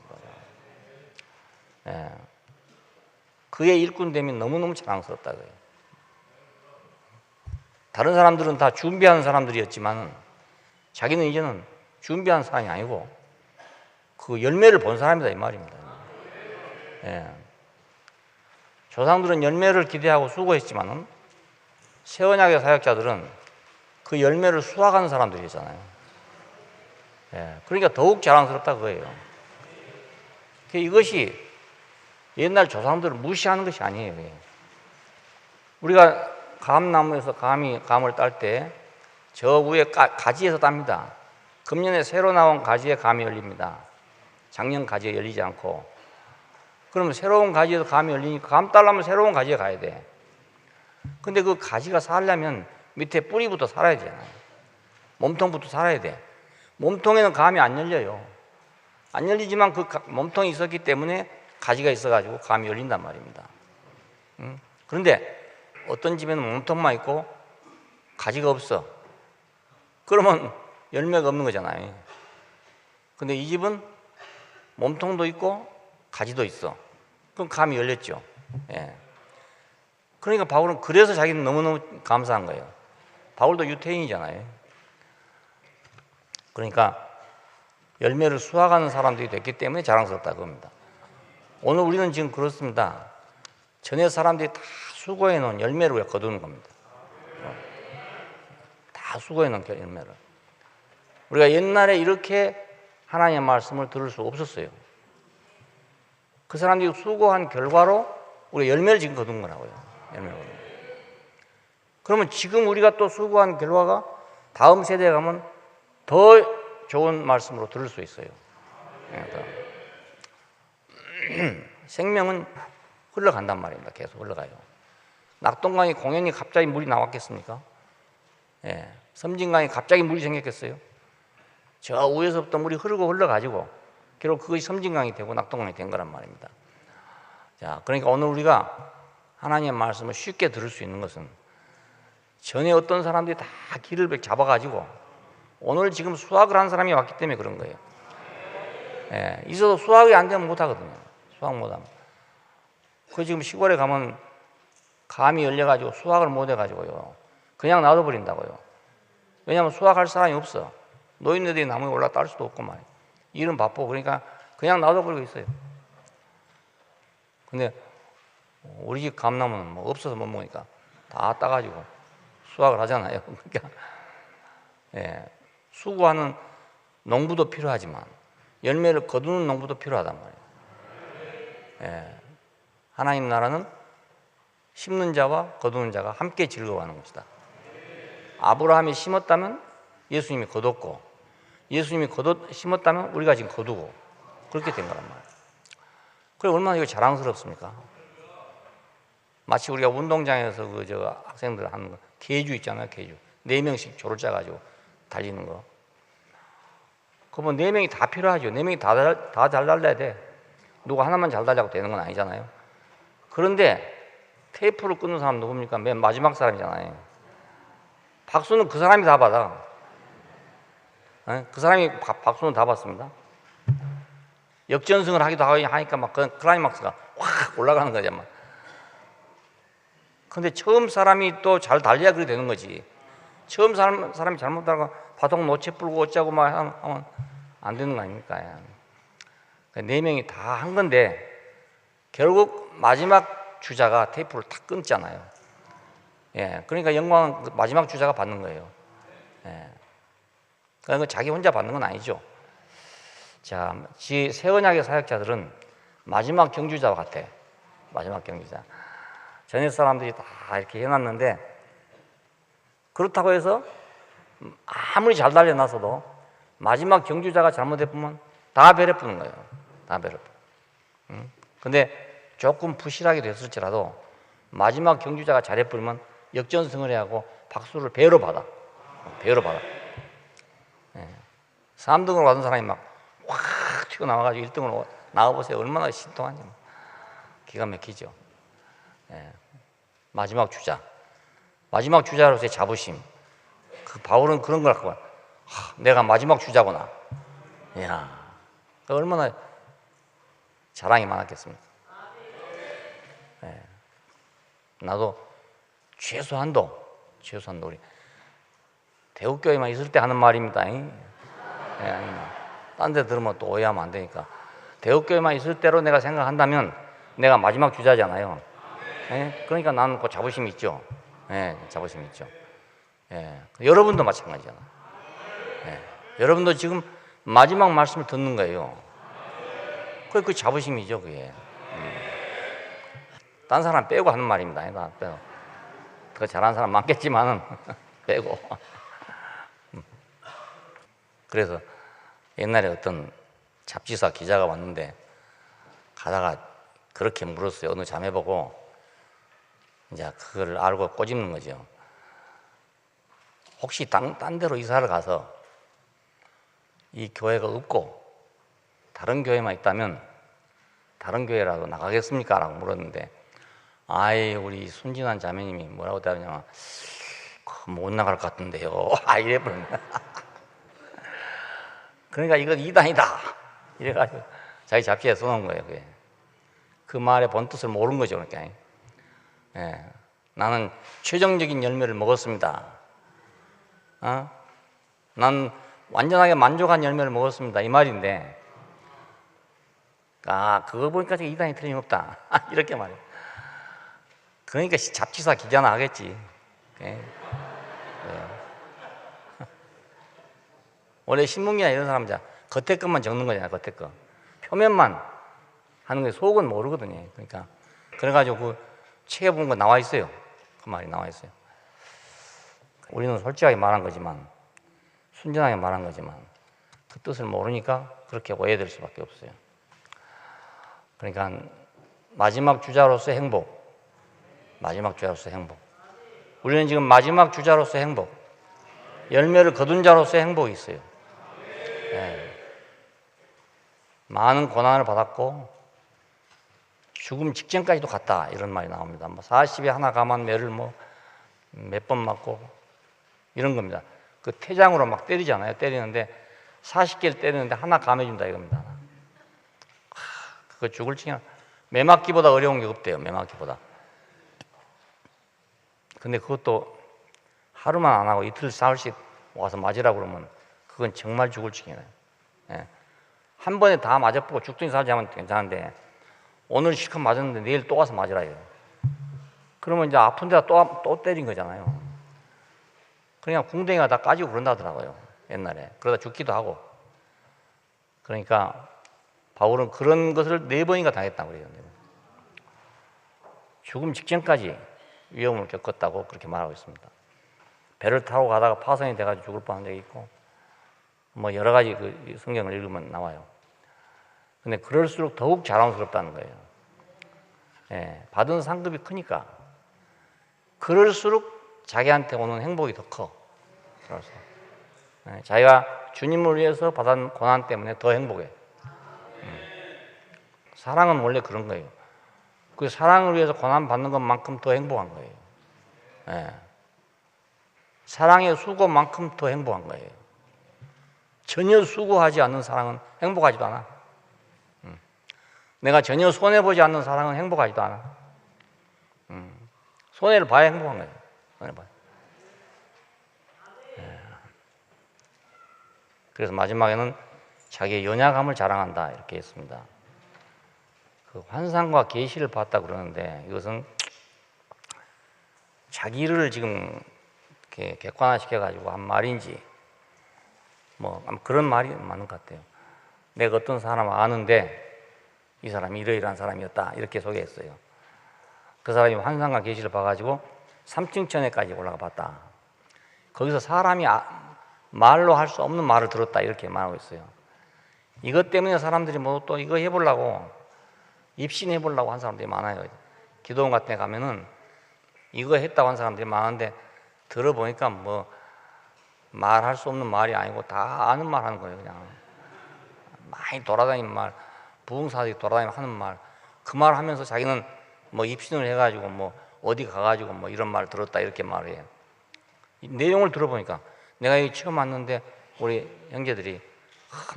예. 그의 일꾼됨이 너무너무 자랑스럽다 그거예요. 다른 사람들은 다 준비하는 사람들이었지만 자기는 이제는 준비한 사람이 아니고 그 열매를 본 사람이다 이 말입니다. 예. 조상들은 열매를 기대하고 수고했지만 새 언약의 사역자들은 그 열매를 수확하는 사람들이잖아요. 예. 그러니까 더욱 자랑스럽다 그거예요. 이것이 옛날 조상들을 무시하는 것이 아니에요. 우리가 감나무에서 감을 딸 때 저 위에 가지에서 땁니다. 금년에 새로 나온 가지에 감이 열립니다. 작년 가지에 열리지 않고. 그러면 새로운 가지에서 감이 열리니까 감 따려면 새로운 가지에 가야 돼. 근데 그 가지가 살려면 밑에 뿌리부터 살아야 되잖아요. 몸통부터 살아야 돼. 몸통에는 감이 안 열려요. 안 열리지만 그 몸통이 있었기 때문에 가지가 있어가지고 감이 열린단 말입니다. 그런데 어떤 집에는 몸통만 있고 가지가 없어. 그러면 열매가 없는 거잖아요. 근데 이 집은 몸통도 있고 가지도 있어. 그럼 감이 열렸죠. 예. 그러니까 바울은 그래서 자기는 너무너무 감사한 거예요. 바울도 유태인이잖아요. 그러니까 열매를 수확하는 사람들이 됐기 때문에 자랑스럽다 그겁니다. 오늘 우리는 지금 그렇습니다. 전에 사람들이 다 수고해 놓은 열매를 우리가 거두는 겁니다. 다 수고해 놓은 열매를. 우리가 옛날에 이렇게 하나님의 말씀을 들을 수 없었어요. 그 사람들이 수고한 결과로 우리가 열매를 지금 거둔 거라고요. 열매를. 그러면 지금 우리가 또 수고한 결과가 다음 세대에 가면 더 좋은 말씀으로 들을 수 있어요. 생명은 흘러간단 말입니다. 계속 흘러가요. 낙동강이 공연히 갑자기 물이 나왔겠습니까? 예, 섬진강에 갑자기 물이 생겼겠어요? 저 위에서부터 물이 흐르고 흘러가지고 결국 그것이 섬진강이 되고 낙동강이 된 거란 말입니다. 자, 그러니까 오늘 우리가 하나님의 말씀을 쉽게 들을 수 있는 것은 전에 어떤 사람들이 다 길을 잡아가지고 오늘 지금 수학을 한 사람이 왔기 때문에 그런 거예요. 예, 있어도 수학이 안 되면 못 하거든요. 수학 못 하면. 그 지금 시골에 가면 감이 열려가지고 수학을 못 해가지고요. 그냥 놔둬버린다고요. 왜냐하면 수학할 사람이 없어. 노인네들이 나무에 올라 딸 수도 없고 말이에요. 일은 바쁘고 그러니까 그냥 놔둬버리고 있어요. 근데 우리 집 감나무는 뭐 없어서 못 먹으니까 다 따가지고 수확을 하잖아요. 그러니까 예, 수고하는 농부도 필요하지만 열매를 거두는 농부도 필요하단 말이에요. 예, 하나님 나라는 심는 자와 거두는 자가 함께 즐거워하는 것이다. 아브라함이 심었다면 예수님이 거뒀고 예수님이 심었다면 우리가 지금 거두고 그렇게 된 거란 말이에요. 그래 얼마나 이거 자랑스럽습니까? 마치 우리가 운동장에서 저 학생들 하는 거 계주 있잖아요. 계주 4명씩 조를 짜가지고 달리는 거. 그러면 4명이 다 필요하죠. 4명이 다 잘 달려야 돼. 누구 하나만 잘 달려고 되는 건 아니잖아요. 그런데 테이프를 끊는 사람 누굽니까? 맨 마지막 사람이잖아요. 박수는 그 사람이 다 받아. 그 사람이 박수는 다 받습니다. 역전승을 하기도 하니까 막 그 클라이막스가 확 올라가는 거죠. 막. 근데 처음 사람이 또 잘 달려야 그렇게 되는 거지. 처음 사람이 잘못 달고 바통 노체 풀고 어쩌고 막 하면 안 되는 거 아닙니까? 4명이 다 한 건데 결국 마지막 주자가 테이프를 탁 끊잖아요. 예, 그러니까 영광은 마지막 주자가 받는 거예요. 예, 그러니까 자기 혼자 받는 건 아니죠. 자, 새 언약의 사역자들은 마지막 경주자와 같아. 마지막 경주자. 전에 사람들이 다 이렇게 해놨는데 그렇다고 해서 아무리 잘 달려놨어도 마지막 경주자가 잘못해보면 다 배려뿌는 거예요. 다 배려뿌. 근데 조금 부실하게 됐을지라도 마지막 경주자가 잘해버리면 역전승을 해야 하고 박수를 배로 받아. 배로 받아. 예. 3등으로 받은 사람이 막 확 튀어나와가지고 1등으로 나와보세요. 얼마나 신통하냐. 기가 막히죠. 예. 마지막 주자. 마지막 주자로서의 자부심. 그 바울은 그런 걸 갖고 내가 마지막 주자구나. 이야, 얼마나 자랑이 많았겠습니까? 예. 나도 최소한도 우리 대국교회만 있을 때 하는 말입니다. 예. 딴 데 들으면 또 오해하면 안 되니까 대국교회만 있을 때로 내가 생각한다면 내가 마지막 주자잖아요. 예? 그러니까 나는 그 자부심이 있죠. 예, 자부심이 있죠. 예. 여러분도 마찬가지잖아. 예. 여러분도 지금 마지막 말씀을 듣는 거예요. 그 자부심이죠, 그게. 딴 사람 빼고 하는 말입니다. 나 빼고. 더 잘하는 사람 많겠지만은 빼고. 그래서 옛날에 어떤 잡지사 기자가 왔는데 가다가 그렇게 물었어요. 어느 자매 보고 이제 그걸 알고 꼬집는 거죠. 혹시 딴 데로 이사를 가서 이 교회가 없고 다른 교회만 있다면 다른 교회라도 나가겠습니까? 라고 물었는데 아이 우리 순진한 자매님이 뭐라고 대하냐면 못 나갈 것 같은데요. 이래버렸네. 그러니까 이건 이단이다. 이래가지고 자기 잡지에 써놓은 거예요. 그게. 그 말의 본뜻을 모르는 거죠. 그러니까. 예. 나는 최종적인 열매를 먹었습니다. 난 완전하게 만족한 열매를 먹었습니다. 이 말인데 그거 보니까 이단이 틀림없다. 이렇게 말해요. 그러니까 잡지사 기자나 하겠지. 예. 원래 신문기나 이런 사람들 겉에 것만 적는 거잖아요. 겉에 거. 표면만 하는 게 속은 모르거든요. 그러니까 그래가지고 그 책에 보면 거 나와 있어요. 그 말이 나와 있어요. 우리는 솔직하게 말한 거지만 순전하게 말한 거지만 그 뜻을 모르니까 그렇게 오해될 수밖에 없어요. 그러니까 마지막 주자로서의 행복, 마지막 주자로서의 행복. 우리는 지금 마지막 주자로서의 행복, 열매를 거둔 자로서의 행복이 있어요. 네. 많은 고난을 받았고 죽음 직전까지도 갔다 이런 말이 나옵니다. 40에 하나 감한 매를 몇 번 맞고 이런 겁니다. 그 태장으로 막 때리잖아요. 때리는데 40개를 때리는데 하나 감해준다 이겁니다. 그거 죽을 칭이야. 매 맞기보다 어려운 게 없대요. 매 맞기보다. 근데 그것도 하루만 안 하고 이틀 사흘씩 와서 맞으라고 그러면 그건 정말 죽을 칭이에요. 예. 한 번에 다 맞아보고 죽든지 살지 하면 괜찮은데 오늘 실컷 맞았는데 내일 또 와서 맞으라 해요. 그러면 이제 아픈 데다 또 때린 거잖아요. 그냥 궁뎅이가 다 까지고 그런다더라고요. 옛날에. 그러다 죽기도 하고. 그러니까 바울은 그런 것을 4번인가 당했다고 그래요. 죽음 직전까지 위험을 겪었다고 그렇게 말하고 있습니다. 배를 타고 가다가 파손이 돼가지고 죽을 뻔한 적이 있고 여러 가지 그 성경을 읽으면 나와요. 근데 그럴수록 더욱 자랑스럽다는 거예요. 예, 받은 상급이 크니까 그럴수록 자기한테 오는 행복이 더 커. 그래서 자기가 주님을 위해서 받은 고난 때문에 더 행복해. 사랑은 원래 그런 거예요. 그 사랑을 위해서 고난 받는 것만큼 더 행복한 거예요. 예. 사랑의 수고만큼 더 행복한 거예요. 전혀 수고하지 않는 사랑은 행복하지도 않아. 내가 전혀 손해보지 않는 사랑은 행복하지도 않아. 손해를 봐야 행복한 거예요. 손해 봐야. 예. 그래서 마지막에는 자기의 연약함을 자랑한다 이렇게 했습니다. 그 환상과 계시를 봤다 그러는데 이것은 자기를 지금 이렇게 객관화시켜가지고 한 말인지 그런 말이 많은 것 같아요. 내가 어떤 사람을 아는데 이 사람이 이러이러한 사람이었다 이렇게 소개했어요. 그 사람이 환상과 계시를 봐가지고 3층 천에까지 올라가 봤다. 거기서 사람이 말로 할 수 없는 말을 들었다 이렇게 말하고 있어요. 이것 때문에 사람들이 또 이거 해보려고 입신해보려고 한 사람들이 많아요. 기도원 같은 데 가면은 이거 했다고 한 사람들이 많은데 들어보니까 말할 수 없는 말이 아니고 다 아는 말 하는 거예요. 그냥 많이 돌아다니는 말, 부흥사들이 돌아다니면 하는 말, 그 말 하면서 자기는 입신을 해가지고 어디 가가지고 이런 말을 들었다 이렇게 말을 해요. 이 내용을 들어보니까 내가 여기 처음 왔는데 우리 형제들이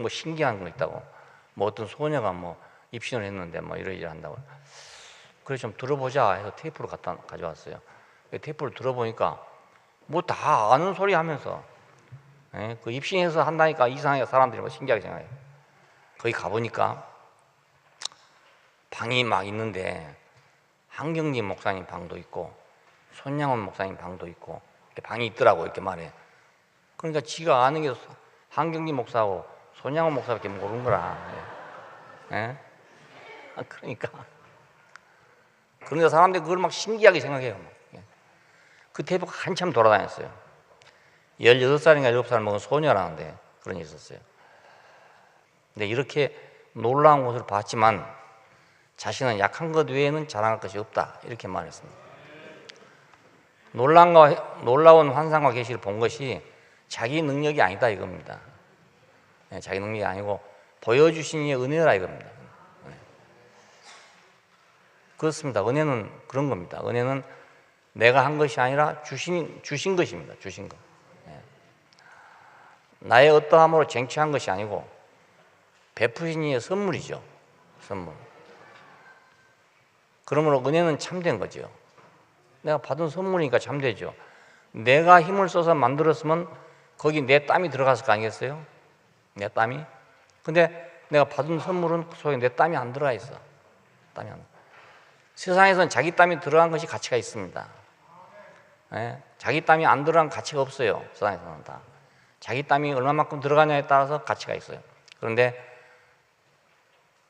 신기한 거 있다고 어떤 소녀가 입신을 했는데 이러이러 한다고. 그래서 좀 들어보자 해서 테이프를 가져왔어요. 테이프를 들어보니까 다 아는 소리 하면서 그 입신해서 한다니까 이상하게 사람들이 신기하게 생각해요. 거기 가보니까 방이 막 있는데 한경림 목사님 방도 있고 손양원 목사님 방도 있고 이렇게 방이 있더라고 이렇게 말해. 그러니까 지가 아는 게 한경림 목사하고 손양원 목사밖에 모르는 거라. 예? 그러니까 사람들이 그걸 신기하게 생각해요. 그 테이프가 한참 돌아다녔어요. 16살인가 17살 먹은 소녀라는데 그런 일이 있었어요. 근데 이렇게 놀라운 것을 봤지만 자신은 약한 것 외에는 자랑할 것이 없다 이렇게 말했습니다. 놀라운 환상과 계시를 본 것이 자기 능력이 아니다 이겁니다. 자기 능력이 아니고 보여주신 이의 은혜라 이겁니다. 그렇습니다. 은혜는 그런 겁니다. 은혜는 내가 한 것이 아니라 주신 것입니다. 주신 것. 나의 어떠함으로 쟁취한 것이 아니고 베푸신 이의 선물이죠. 선물. 그러므로 은혜는 참된 거죠. 내가 받은 선물이니까 참되죠. 내가 힘을 써서 만들었으면 거기 내 땀이 들어갔을 거 아니겠어요? 내 땀이. 근데 내가 받은 선물은 그 속에 내 땀이 안 들어가 있어. 땀이 안. 세상에서는 자기 땀이 들어간 것이 가치가 있습니다. 자기 땀이 안 들어간 가치가 없어요. 세상에서는 다. 자기 땀이 얼마만큼 들어가냐에 따라서 가치가 있어요. 그런데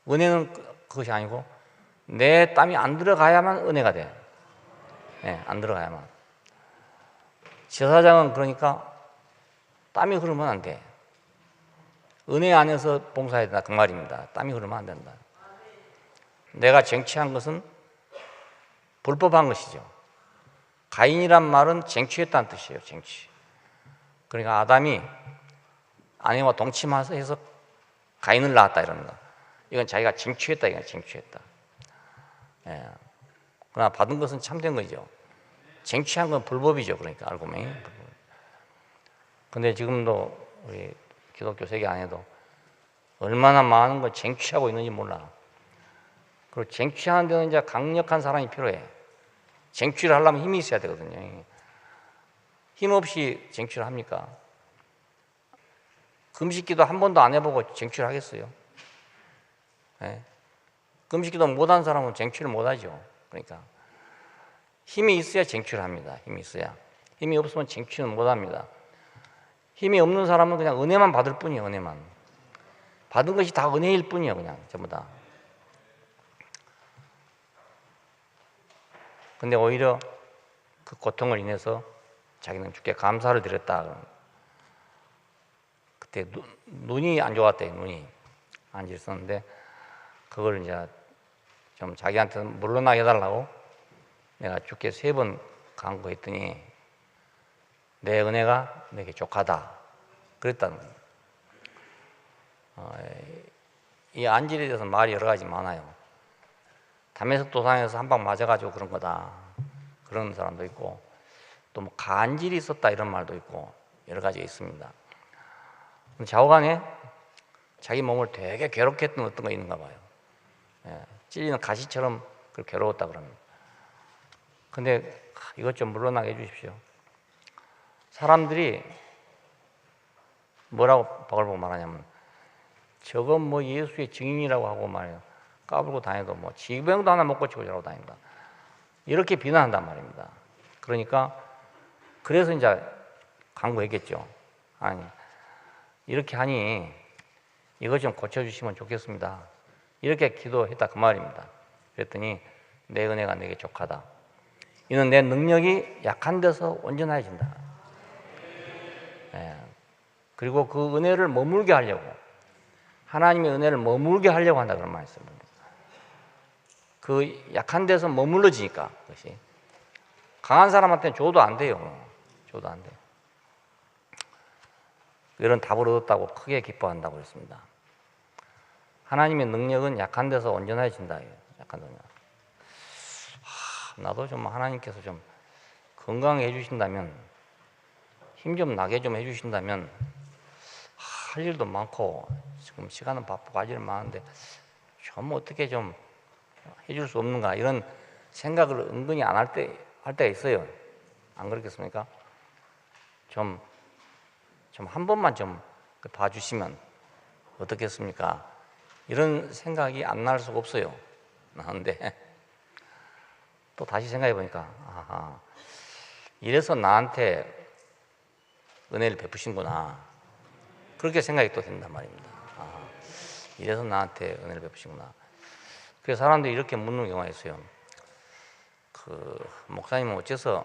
은혜는 그것이 아니고 내 땀이 안 들어가야만 은혜가 돼. 안 들어가야만. 제사장은 그러니까 땀이 흐르면 안 돼. 은혜 안에서 봉사해야 된다 그 말입니다. 땀이 흐르면 안 된다. 내가 쟁취한 것은 불법한 것이죠. 가인이란 말은 쟁취했다는 뜻이에요. 쟁취. 그러니까 아담이 아내와 동침해서 가인을 낳았다 이러는 거. 이건 자기가 쟁취했다. 이건 쟁취했다. 예. 그러나 받은 것은 참된 거죠. 쟁취한 건 불법이죠. 그러니까 알고 보면. 근데 지금도 우리 기독교 세계 안에도 얼마나 많은 걸 쟁취하고 있는지 몰라. 그리고 쟁취하는 데는 이제 강력한 사람이 필요해. 쟁취를 하려면 힘이 있어야 되거든요. 힘 없이 쟁취를 합니까? 금식기도 한 번도 안 해보고 쟁취를 하겠어요? 네. 금식기도 못한 사람은 쟁취를 못하죠. 그러니까 힘이 있어야 쟁취를 합니다. 힘이 있어야. 힘이 없으면 쟁취는 못합니다. 힘이 없는 사람은 그냥 은혜만 받을 뿐이에요. 은혜만. 받은 것이 다 은혜일 뿐이에요. 그냥 전부 다. 근데 오히려 그 고통을 인해서 자기는 주께 감사를 드렸다. 그때 눈이 안 좋았대. 눈이 안 좋았었는데 그걸 이제 좀 자기한테 물러나게 해달라고 내가 주께 3번 간구했더니 내 은혜가 내게 족하다 그랬다는 거예요. 이 안질에 대해서 말이 여러 가지 많아요. 담에색 도상에서 한 방 맞아가지고 그런 거다 그런 사람도 있고 또 뭐 간질이 있었다 이런 말도 있고 여러 가지가 있습니다. 좌우간에 자기 몸을 되게 괴롭게 했던 어떤 거 있는가 봐요. 찔리는 가시처럼 괴로웠다 그럽니다. 근데 이것 좀 물러나게 해주십시오. 사람들이 뭐라고 바글바글 말하냐면 저건 뭐 예수의 증인이라고 하고 말이에요. 까불고 다녀도 뭐 지병도 하나 못 고치고 저러고 다닌다. 이렇게 비난한단 말입니다. 그러니까 그래서 이제 간구했겠죠. 아니 이렇게 하니 이것 좀 고쳐주시면 좋겠습니다. 이렇게 기도했다 그 말입니다. 그랬더니 내 은혜가 내게 족하다. 이는 내 능력이 약한 데서 온전해진다. 그리고 그 은혜를 머물게 하려고 하나님의 은혜를 머물게 하려고 한다 그런 말이 있어요. 그 약한 데서 머물러지니까 그것이 강한 사람한테는 줘도 안 돼요. 줘도 안 돼요. 이런 답을 얻었다고 크게 기뻐한다고 했습니다. 하나님의 능력은 약한 데서 온전해진다. 약한 데는. 나도 좀 하나님께서 좀 건강해 주신다면 힘 좀 나게 좀 해주신다면 할 일도 많고 지금 시간은 바쁘고 할 일은 많은데 좀 어떻게 좀 해줄 수 없는가 이런 생각을 은근히 안 할 때가 있어요. 안 그렇겠습니까? 좀 한 번만 좀 봐주시면 어떻겠습니까? 이런 생각이 안 날 수가 없어요. 나는데 또 다시 생각해 보니까 이래서 나한테 은혜를 베푸신구나 그렇게 생각이 또 된단 말입니다. 이래서 나한테 은혜를 베푸신구나. 그래서 사람들이 이렇게 묻는 경우가 있어요. 목사님은 어째서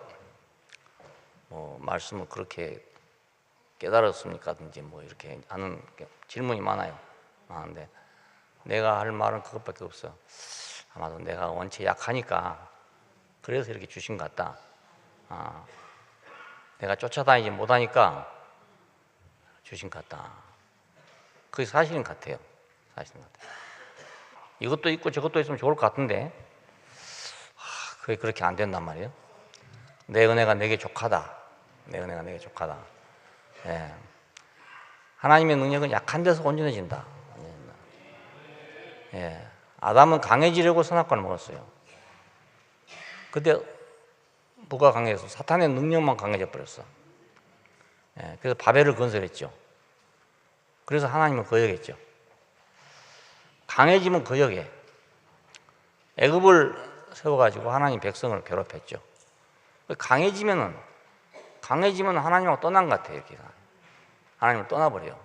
뭐 말씀을 그렇게 깨달았습니까든지 뭐 이렇게 하는 질문이 많아요. 근데 내가 할 말은 그것밖에 없어. 아마도 내가 원체 약하니까 그래서 이렇게 주신 것 같다. 내가 쫓아다니지 못하니까 주신 것 같다. 그게 사실인 것 같아요. 사실인 것 같아요. 이것도 있고 저것도 있으면 좋을 것 같은데 그게 그렇게 안 된단 말이에요. 내 은혜가 내게 족하다. 내 은혜가 내게 족하다. 하나님의 능력은 약한 데서 온전해진다. 아담은 강해지려고 선악과를 먹었어요. 그때 뭐가 강해졌어? 사탄의 능력만 강해져 버렸어. 그래서 바벨을 건설했죠. 그래서 하나님은 거역했죠. 강해지면 거역해. 애굽을 세워가지고 하나님 백성을 괴롭혔죠. 강해지면 하나님하고 떠난 것 같아요. 이렇게. 하나님을 떠나버려요.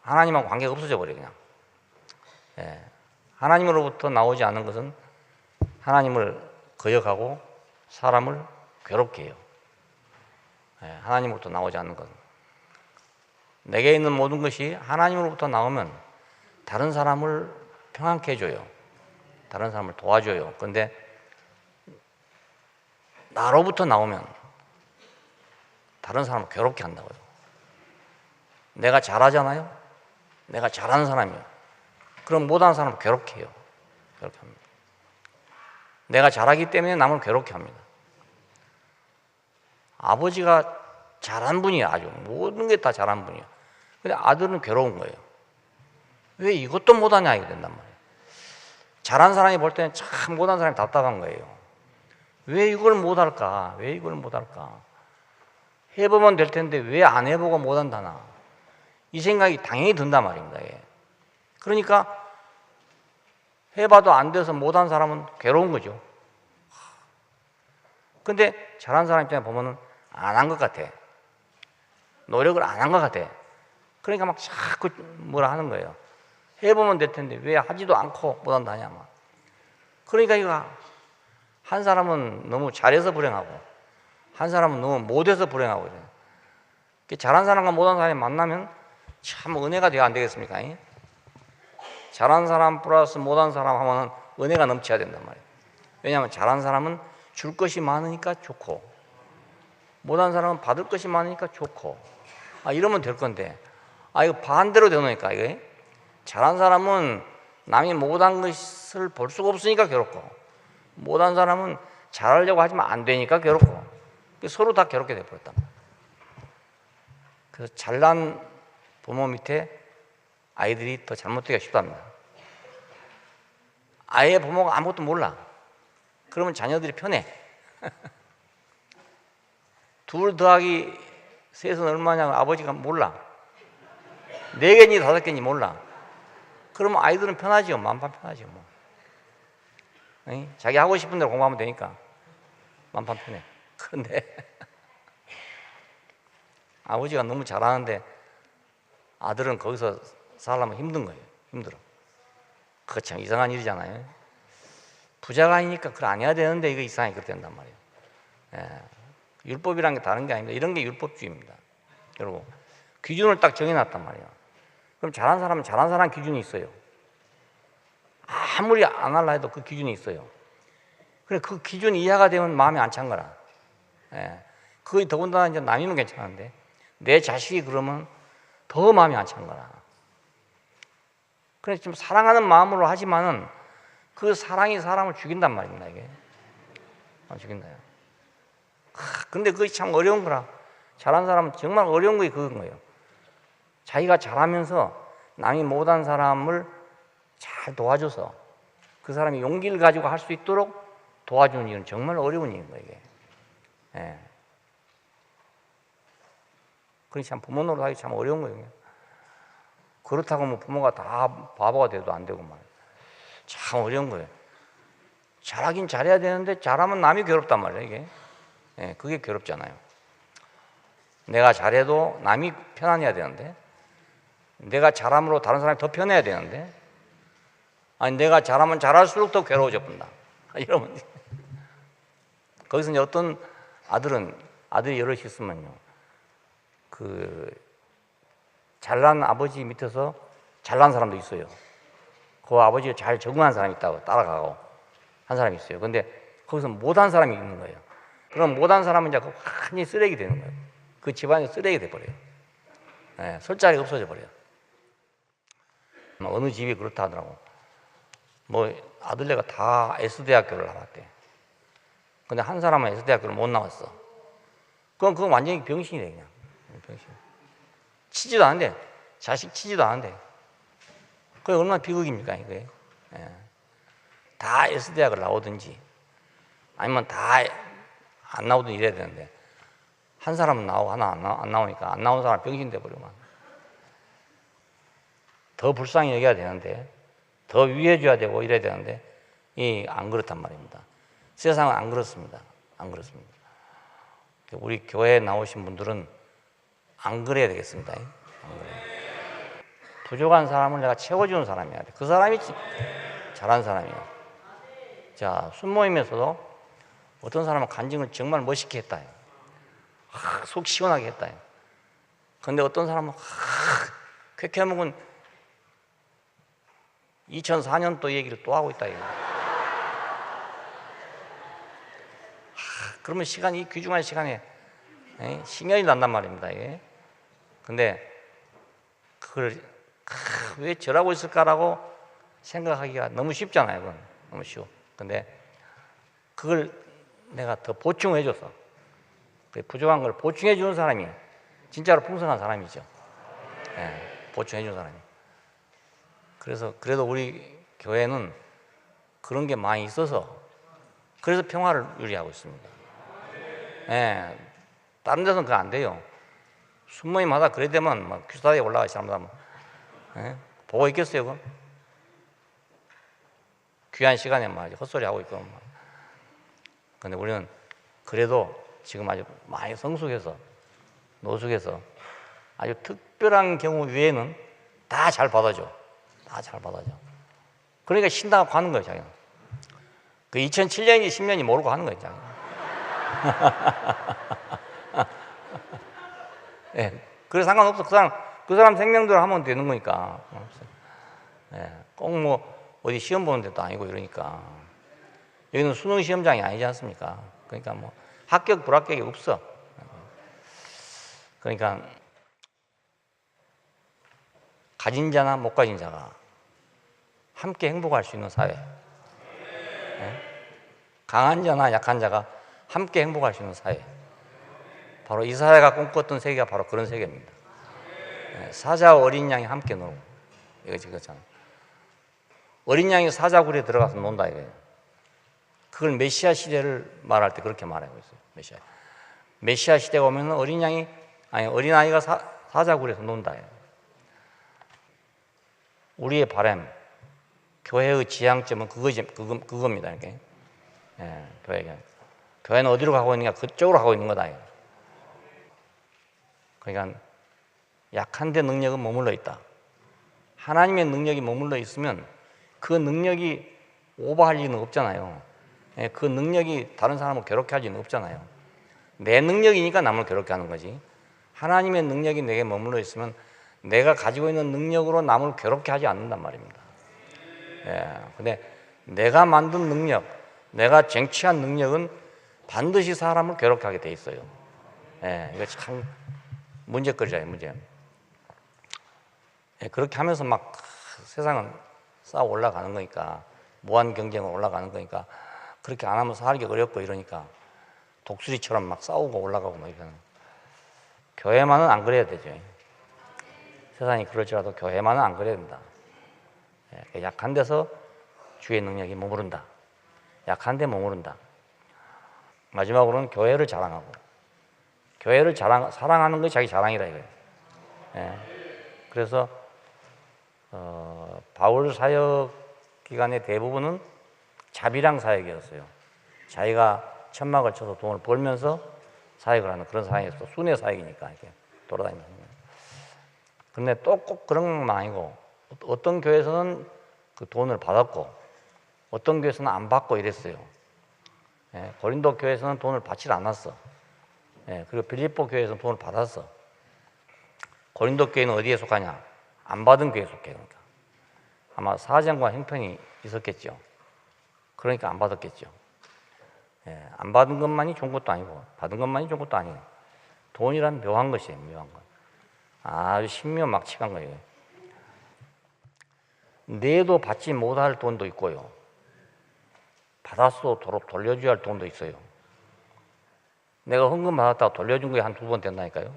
하나님하고 관계가 없어져 버려요. 그냥. 하나님으로부터 나오지 않은 것은 하나님을 거역하고 사람을 괴롭게 해요. 하나님으로부터 나오지 않는 것은. 내게 있는 모든 것이 하나님으로부터 나오면 다른 사람을 평안케 해줘요. 다른 사람을 도와줘요. 그런데 나로부터 나오면 다른 사람을 괴롭게 한다고요. 내가 잘하잖아요. 내가 잘하는 사람이요. 그럼 못하는 사람을 괴롭게 해요. 괴롭게 합니다. 내가 잘하기 때문에 남을 괴롭게 합니다. 아버지가 잘한 분이에요. 아주 모든 게 다 잘한 분이에요. 근데 아들은 괴로운 거예요. 왜 이것도 못하냐 이게 된단 말이에요. 잘한 사람이 볼 때는 참 못한 사람이 답답한 거예요. 왜 이걸 못할까? 왜 이걸 못할까? 해보면 될 텐데 왜 안 해보고 못한다나? 이 생각이 당연히 든단 말입니다. 그러니까 해봐도 안 돼서 못한 사람은 괴로운 거죠. 근데 잘한 사람 입장에 보면은 안 한 것 같아. 노력을 안 한 것 같아. 그러니까 막 자꾸 뭐라 하는 거예요. 해보면 될 텐데 왜 하지도 않고 못한다냐 막. 그러니까 이거 한 사람은 너무 잘해서 불행하고 한 사람은 너무 못해서 불행하고 이래요. 잘한 사람과 못한 사람이 만나면 참 은혜가 돼야 안 되겠습니까? 잘한 사람 플러스 못한 사람 하면은 은혜가 넘쳐야 된단 말이에요. 왜냐하면 잘한 사람은 줄 것이 많으니까 좋고 못한 사람은 받을 것이 많으니까 좋고 이러면 될 건데 이거 반대로 되놓으니까 이거 잘한 사람은 남이 못한 것을 볼 수가 없으니까 괴롭고 못한 사람은 잘하려고 하지만 안 되니까 괴롭고 서로 다 괴롭게 돼버렸단 말이에요. 그래서 잘난 부모 밑에 아이들이 더 잘못되기가 쉽답니다. 아이의 부모가 아무것도 몰라. 그러면 자녀들이 편해. 2 더하기 3은 얼마냐고 아버지가 몰라. 4개인지 5개인지 몰라. 그러면 아이들은 편하지요. 만판 편하지요. 뭐. 자기 하고 싶은 대로 공부하면 되니까 만판 편해. 그런데 아버지가 너무 잘하는데 아들은 거기서 살려면 힘든 거예요. 힘들어. 그거 참 이상한 일이잖아요. 부자가 아니니까 그걸 안 해야 되는데 이거 이상하게 그렇게 된단 말이에요. 율법이라는 게 다른 게 아닙니다. 이런 게 율법주의입니다. 여러분 기준을 딱 정해놨단 말이에요. 그럼 잘한 사람은 잘한 사람 기준이 있어요. 아무리 안 할라 해도 그 기준이 있어요. 그래 그 기준 이하가 되면 마음이 안 찬 거라. 그게 더군다나 이제 남이면 괜찮은데 내 자식이 그러면 더 마음이 안 찬 거라. 그래서 좀 사랑하는 마음으로 하지만은 그 사랑이 사람을 죽인단 말입니다. 이게 죽인다요. 근데 그게 참 어려운 거라. 잘한 사람은 정말 어려운 게 그건 거예요. 자기가 잘하면서 남이 못한 사람을 잘 도와줘서 그 사람이 용기를 가지고 할 수 있도록 도와주는 일은 정말 어려운 일인 거예요. 이게. 그러니 참 부모 노릇하기 참 어려운 거예요. 그렇다고 뭐 부모가 다 바보가 돼도 안 되고 말이에요. 참 어려운 거예요. 잘하긴 잘해야 되는데 잘하면 남이 괴롭단 말이에요. 이게. 그게 괴롭잖아요. 내가 잘해도 남이 편안해야 되는데 내가 잘함으로 다른 사람이 더 편해야 되는데 내가 잘하면 잘할수록 더 괴로워져 본다. 이러면 거기서 이제 어떤 아들이 여럿이 있으면요. 잘난 아버지 밑에서 잘난 사람도 있어요. 그 아버지가 잘 적응한 사람이 있다고 따라가고 한 사람이 있어요. 근데 거기서 못한 사람이 있는 거예요. 그럼 못한 사람은 이제 완전히 쓰레기 되는 거예요. 그 집안이 쓰레기 돼버려요. 설 자리가 없어져 버려요. 어느 집이 그렇다 하더라고. 뭐 아들네가 다 S대학교를 나왔대. 근데 한 사람은 S대학교를 못 나왔어. 그건 완전히 병신이래 그냥. 병신. 치지도 않은데 자식 치지도 않은데 그게 얼마나 비극입니까 이게. 다 S대학을 나오든지 아니면 다 안 나오든지 이래야 되는데 한 사람은 나오고 하나 안 나오니까 안 나온 사람 병신 돼버리면 더 불쌍히 여겨야 되는데 더 위해줘야 되고 이래야 되는데 안 그렇단 말입니다. 세상은 안 그렇습니다. 안 그렇습니다. 우리 교회에 나오신 분들은 안 그래야 되겠습니다. 안 그래요. 부족한 사람을 내가 채워주는 사람이야. 그 사람이 잘한 사람이에요. 자, 순모임에서도 어떤 사람은 간증을 정말 멋있게 했다. 속 시원하게 했다. 근데 어떤 사람은 쾌쾌먹은 2004년도 얘기를 또 하고 있다. 그러면 시간이 귀중한 시간에 신경이 난단 말입니다. 이게. 근데 그걸 왜 저러고 있을까라고 생각하기가 너무 쉽잖아요. 그건 너무 쉬워. 근데 그걸 내가 더 보충해 줘서 그 부족한 걸 보충해 주는 사람이 진짜로 풍성한 사람이죠. 보충해 주는 사람이. 그래서 그래도 우리 교회는 그런 게 많이 있어서 그래서 평화를 유지하고 있습니다. 다른 데서는 그거 안 돼요. 순모임마다 그래 되면 막 큐스타디에 올라가 사람들 보고 있겠어요, 그건? 귀한 시간에 막 헛소리 하고 있고. 근데 우리는 그래도 지금 아주 많이 성숙해서 노숙해서 아주 특별한 경우 외에는 다 잘 받아줘. 다 잘 받아줘. 그러니까 신당하고 가는 거예요, 자기는. 그 2007년인지 10년이 모르고 하는 거예요, 자기는. 그래서 상관없어. 그 사람 생명대로 하면 되는 거니까. 꼭 뭐 어디 시험 보는 데도 아니고 이러니까. 여기는 수능 시험장이 아니지 않습니까? 그러니까 뭐 합격, 불합격이 없어. 그러니까 가진 자나 못 가진 자가 함께 행복할 수 있는 사회. 강한 자나 약한 자가 함께 행복할 수 있는 사회. 바로 이 사회가 꿈꿨던 세계가 바로 그런 세계입니다. 사자와 어린 양이 함께 놀고. 이거지, 그렇잖아. 어린 양이 사자굴에 들어가서 논다 이거예요. 그걸 메시아 시대를 말할 때 그렇게 말하고 있어요. 메시아 시대가 오면 어린 아이가 사자굴에서 논다. 우리의 바람, 교회의 지향점은 그겁니다. 이렇게. 교회는 어디로 가고 있느냐? 그쪽으로 가고 있는 거다. 그러니까 약한 데 능력은 머물러 있다. 하나님의 능력이 머물러 있으면 그 능력이 오버할 리는 없잖아요. 그 능력이 다른 사람을 괴롭게 할 리는 없잖아요. 내 능력이니까 남을 괴롭게 하는 거지. 하나님의 능력이 내게 머물러 있으면 내가 가지고 있는 능력으로 남을 괴롭게 하지 않는단 말입니다. 근데 내가 만든 능력, 내가 쟁취한 능력은 반드시 사람을 괴롭게 하게 돼 있어요. 이거 참 문제거리잖아요, 문제. 그렇게 하면서 막 세상은 쌓아 올라가는 거니까, 무한 경쟁은 올라가는 거니까, 그렇게 안 하면 살기 어렵고 이러니까 독수리처럼 막 싸우고 올라가고 막 이러는. 교회만은 안 그래야 되죠. 세상이 그럴지라도 교회만은 안 그래야 된다. 약한 데서 주의 능력이 머무른다. 약한 데 머무른다. 마지막으로는 교회를 자랑하고, 교회를 사랑하는 것이 자기 자랑이다 이거예요. 그래서 바울 사역 기간의 대부분은 자비랑 사역이었어요. 자기가 천막을 쳐서 돈을 벌면서 사역을 하는 그런 사역이었어. 순회 사역이니까 이렇게 돌아다니면서. 근데 또 꼭 그런 건 아니고, 어떤 교회에서는 그 돈을 받았고 어떤 교회에서는 안 받고 이랬어요. 고린도 교회에서는 돈을 받지 않았어. 그리고 빌립보 교회에서는 돈을 받았어. 고린도 교회는 어디에 속하냐? 안 받은 교회에 속해. 그러니까 아마 사정과 형편이 있었겠죠. 그러니까 안 받았겠죠. 안 받은 것만이 좋은 것도 아니고 받은 것만이 좋은 것도 아니에요. 돈이란 묘한 것이에요. 묘한 것. 아주 신묘막측한 거예요. 내도 받지 못할 돈도 있고요. 받았어도 돌려줘야 할 돈도 있어요. 내가 헌금 받았다가 돌려준 거에 한 2번 된다니까요.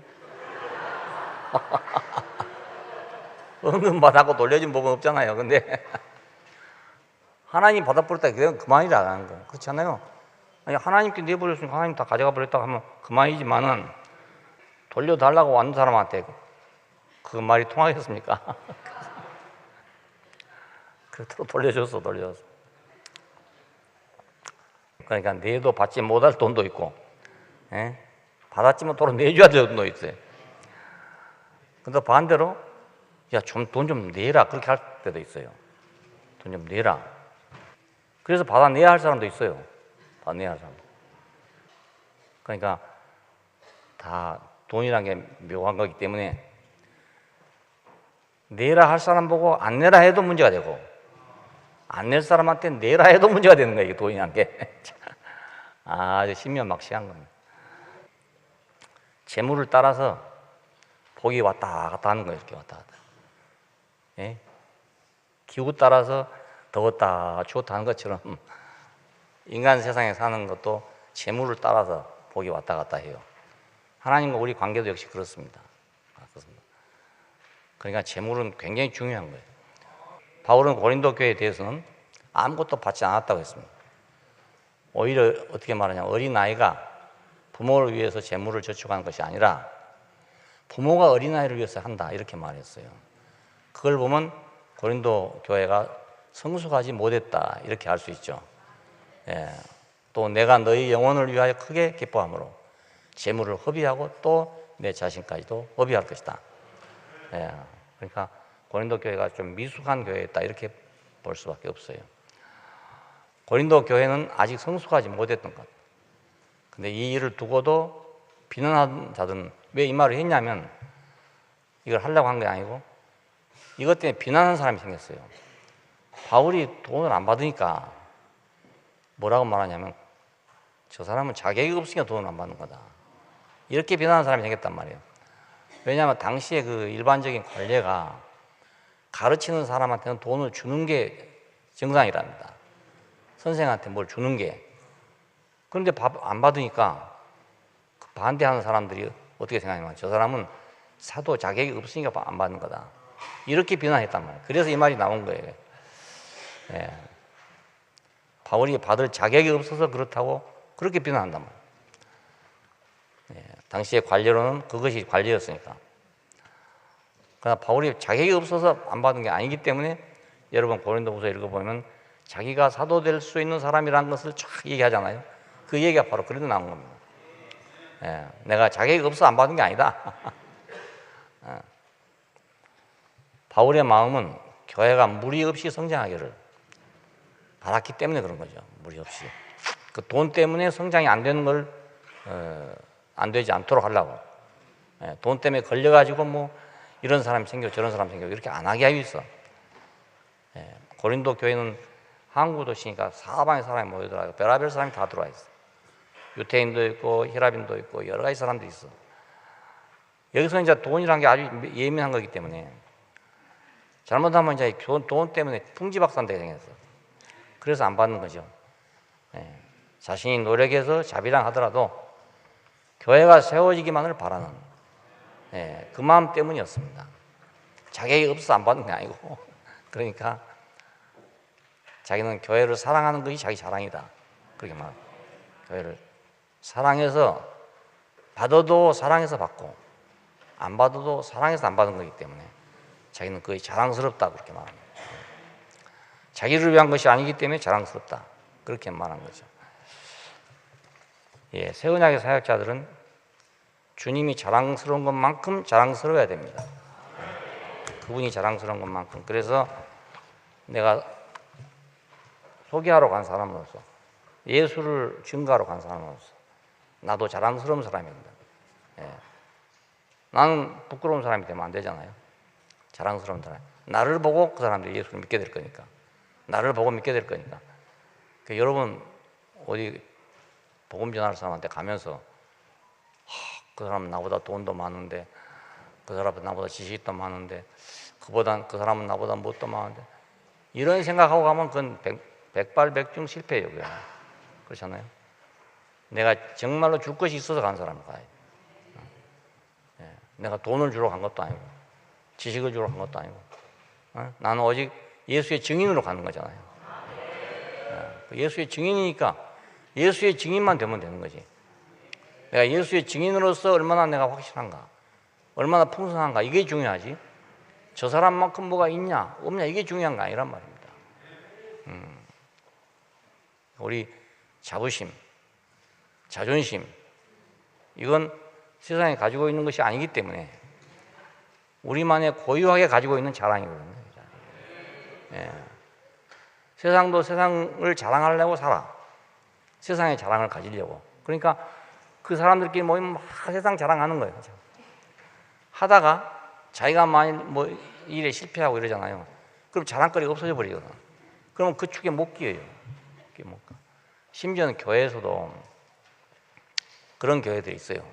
헌금 받았고 돌려준 법은 없잖아요. 근데 하나님 받아버렸다 그냥 그만이라는 거. 그렇잖아요. 아니, 하나님께 내버렸으니까 하나님 다 가져가 버렸다 하면 그만이지만은 돌려달라고 왔는 사람한테 그 말이 통하겠습니까? 그렇다고 돌려줬어. 그러니까 내도 받지 못할 돈도 있고, 받았지만 돈 내줘야 될 돈도 있어요. 근데 반대로, 야, 돈 좀 내라. 그렇게 할 때도 있어요. 돈 좀 내라. 그래서 받아내야 할 사람도 있어요. 받아내야 할 사람. 그러니까 다 돈이란 게 묘한 거기 때문에 내라 할 사람 보고 안 내라 해도 문제가 되고, 안 낼 사람한테 내라 해도 문제가 되는 거예요, 돈이란 게. 아주 신묘막시한 겁니다. 재물을 따라서 복이 왔다 갔다 하는 거예요. 이렇게 왔다 갔다. 예? 기후 따라서 더웠다 추웠다 하는 것처럼 인간 세상에 사는 것도 재물을 따라서 복이 왔다 갔다 해요. 하나님과 우리 관계도 역시 그렇습니다. 그러니까 재물은 굉장히 중요한 거예요. 바울은 고린도 교회에 대해서는 아무것도 받지 않았다고 했습니다. 오히려 어떻게 말하냐면 어린아이가 부모를 위해서 재물을 저축하는 것이 아니라 부모가 어린아이를 위해서 한다 이렇게 말했어요. 그걸 보면 고린도 교회가 성숙하지 못했다 이렇게 알 수 있죠. 예. 또 내가 너희 영혼을 위하여 크게 기뻐함으로 재물을 허비하고 또 내 자신까지도 허비할 것이다. 예. 그러니까 고린도 교회가 좀 미숙한 교회였다 이렇게 볼 수밖에 없어요. 고린도 교회는 아직 성숙하지 못했던 것 같아요. 근데 이 일을 두고도 비난하는 자들은 왜 이 말을 했냐면 이걸 하려고 한 게 아니고 이것 때문에 비난하는 사람이 생겼어요. 바울이 돈을 안 받으니까 뭐라고 말하냐면 저 사람은 자격이 없으니까 돈을 안 받는 거다. 이렇게 비난하는 사람이 생겼단 말이에요. 왜냐하면 당시에 그 일반적인 관례가 가르치는 사람한테는 돈을 주는 게 정상이랍니다. 선생한테 뭘 주는 게. 그런데 안 받으니까 반대하는 사람들이 어떻게 생각하냐면 저 사람은 사도 자격이 없으니까 안 받는 거다. 이렇게 비난했단 말이에요. 그래서 이 말이 나온 거예요. 예. 바울이 받을 자격이 없어서 그렇다고 그렇게 비난한단 말이에요. 예. 당시의 관례로는 그것이 관례였으니까. 그러나 바울이 자격이 없어서 안 받은 게 아니기 때문에 여러분 고린도후서 읽어보면 자기가 사도 될 수 있는 사람이라는 것을 쫙 얘기하잖아요. 그 얘기가 바로 그래도 나온 겁니다. 예. 내가 자격이 없어서 안 받은 게 아니다. 예. 바울의 마음은 교회가 무리 없이 성장하기를 바랐기 때문에 그런 거죠. 무리 없이. 그 돈 때문에 성장이 안 되는 걸 안 되지 않도록 하려고. 예, 돈 때문에 걸려가지고 뭐 이런 사람이 생겨 저런 사람이 생겨 이렇게 안 하게 하기 위해서. 예, 고린도 교회는 항구 도시니까 사방에 사람이 모여들어요. 별의별 사람이 다 들어와 있어. 유태인도 있고 히라빈도 있고 여러 가지 사람도 있어. 여기서 이제 돈이라는 게 아주 예민한 거기 때문에 잘못하면 이제 돈 때문에 풍지박산되게 생겼어. 그래서 안 받는 거죠. 예, 자신이 노력해서 자비랑 하더라도 교회가 세워지기만을 바라는 그 마음 때문이었습니다. 자격이 없어서 안 받는 게 아니고 그러니까 자기는 교회를 사랑하는 것이 자기 자랑이다. 그렇게 말합니다. 교회를 사랑해서 받아도 사랑해서 받고 안 받아도 사랑해서 안 받은 거기 때문에 자기는 그게 자랑스럽다 그렇게 말합니다. 자기를 위한 것이 아니기 때문에 자랑스럽다 그렇게 말한 거죠. 예, 새 언약의 사역자들은 주님이 자랑스러운 것만큼 자랑스러워야 됩니다. 그분이 자랑스러운 것만큼. 그래서 내가 소개하러 간 사람으로서 예수를 증거하러 간 사람으로서 나도 자랑스러운 사람입니다. 예. 나는 부끄러운 사람이 되면 안 되잖아요. 자랑스러운 사람. 나를 보고 그 사람들이 예수를 믿게 될 거니까. 나를 보고 믿게 될 거니까. 그러니까 여러분 어디 복음 전하는 사람한테 가면서 그 사람은 나보다 돈도 많은데 그 사람은 나보다 지식도 많은데 그 사람은 나보다 뭣도 많은데 이런 생각하고 가면 그건 백발백중 실패예요. 그냥. 그렇잖아요. 내가 정말로 줄 것이 있어서 간 사람을 가야 돼. 내가 돈을 주러 간 것도 아니고 지식을 주러 간 것도 아니고 나는 오직 예수의 증인으로 가는 거잖아요. 예수의 증인이니까 예수의 증인만 되면 되는 거지. 내가 예수의 증인으로서 얼마나 내가 확실한가, 얼마나 풍성한가 이게 중요하지. 저 사람만큼 뭐가 있냐 없냐 이게 중요한 거 아니란 말입니다. 우리 자부심, 자존심 이건 세상에 가지고 있는 것이 아니기 때문에 우리만의 고유하게 가지고 있는 자랑이거든요. 예. 세상도 세상을 자랑하려고 살아. 세상의 자랑을 가지려고. 그러니까 그 사람들끼리 모이면 막 세상 자랑하는 거예요. 하다가 자기가 많이 뭐 일에 실패하고 이러잖아요. 그럼 자랑거리가 없어져 버리거든. 그러면 그 축에 못 끼어요. 못 가. 심지어는 교회에서도 그런 교회들이 있어요.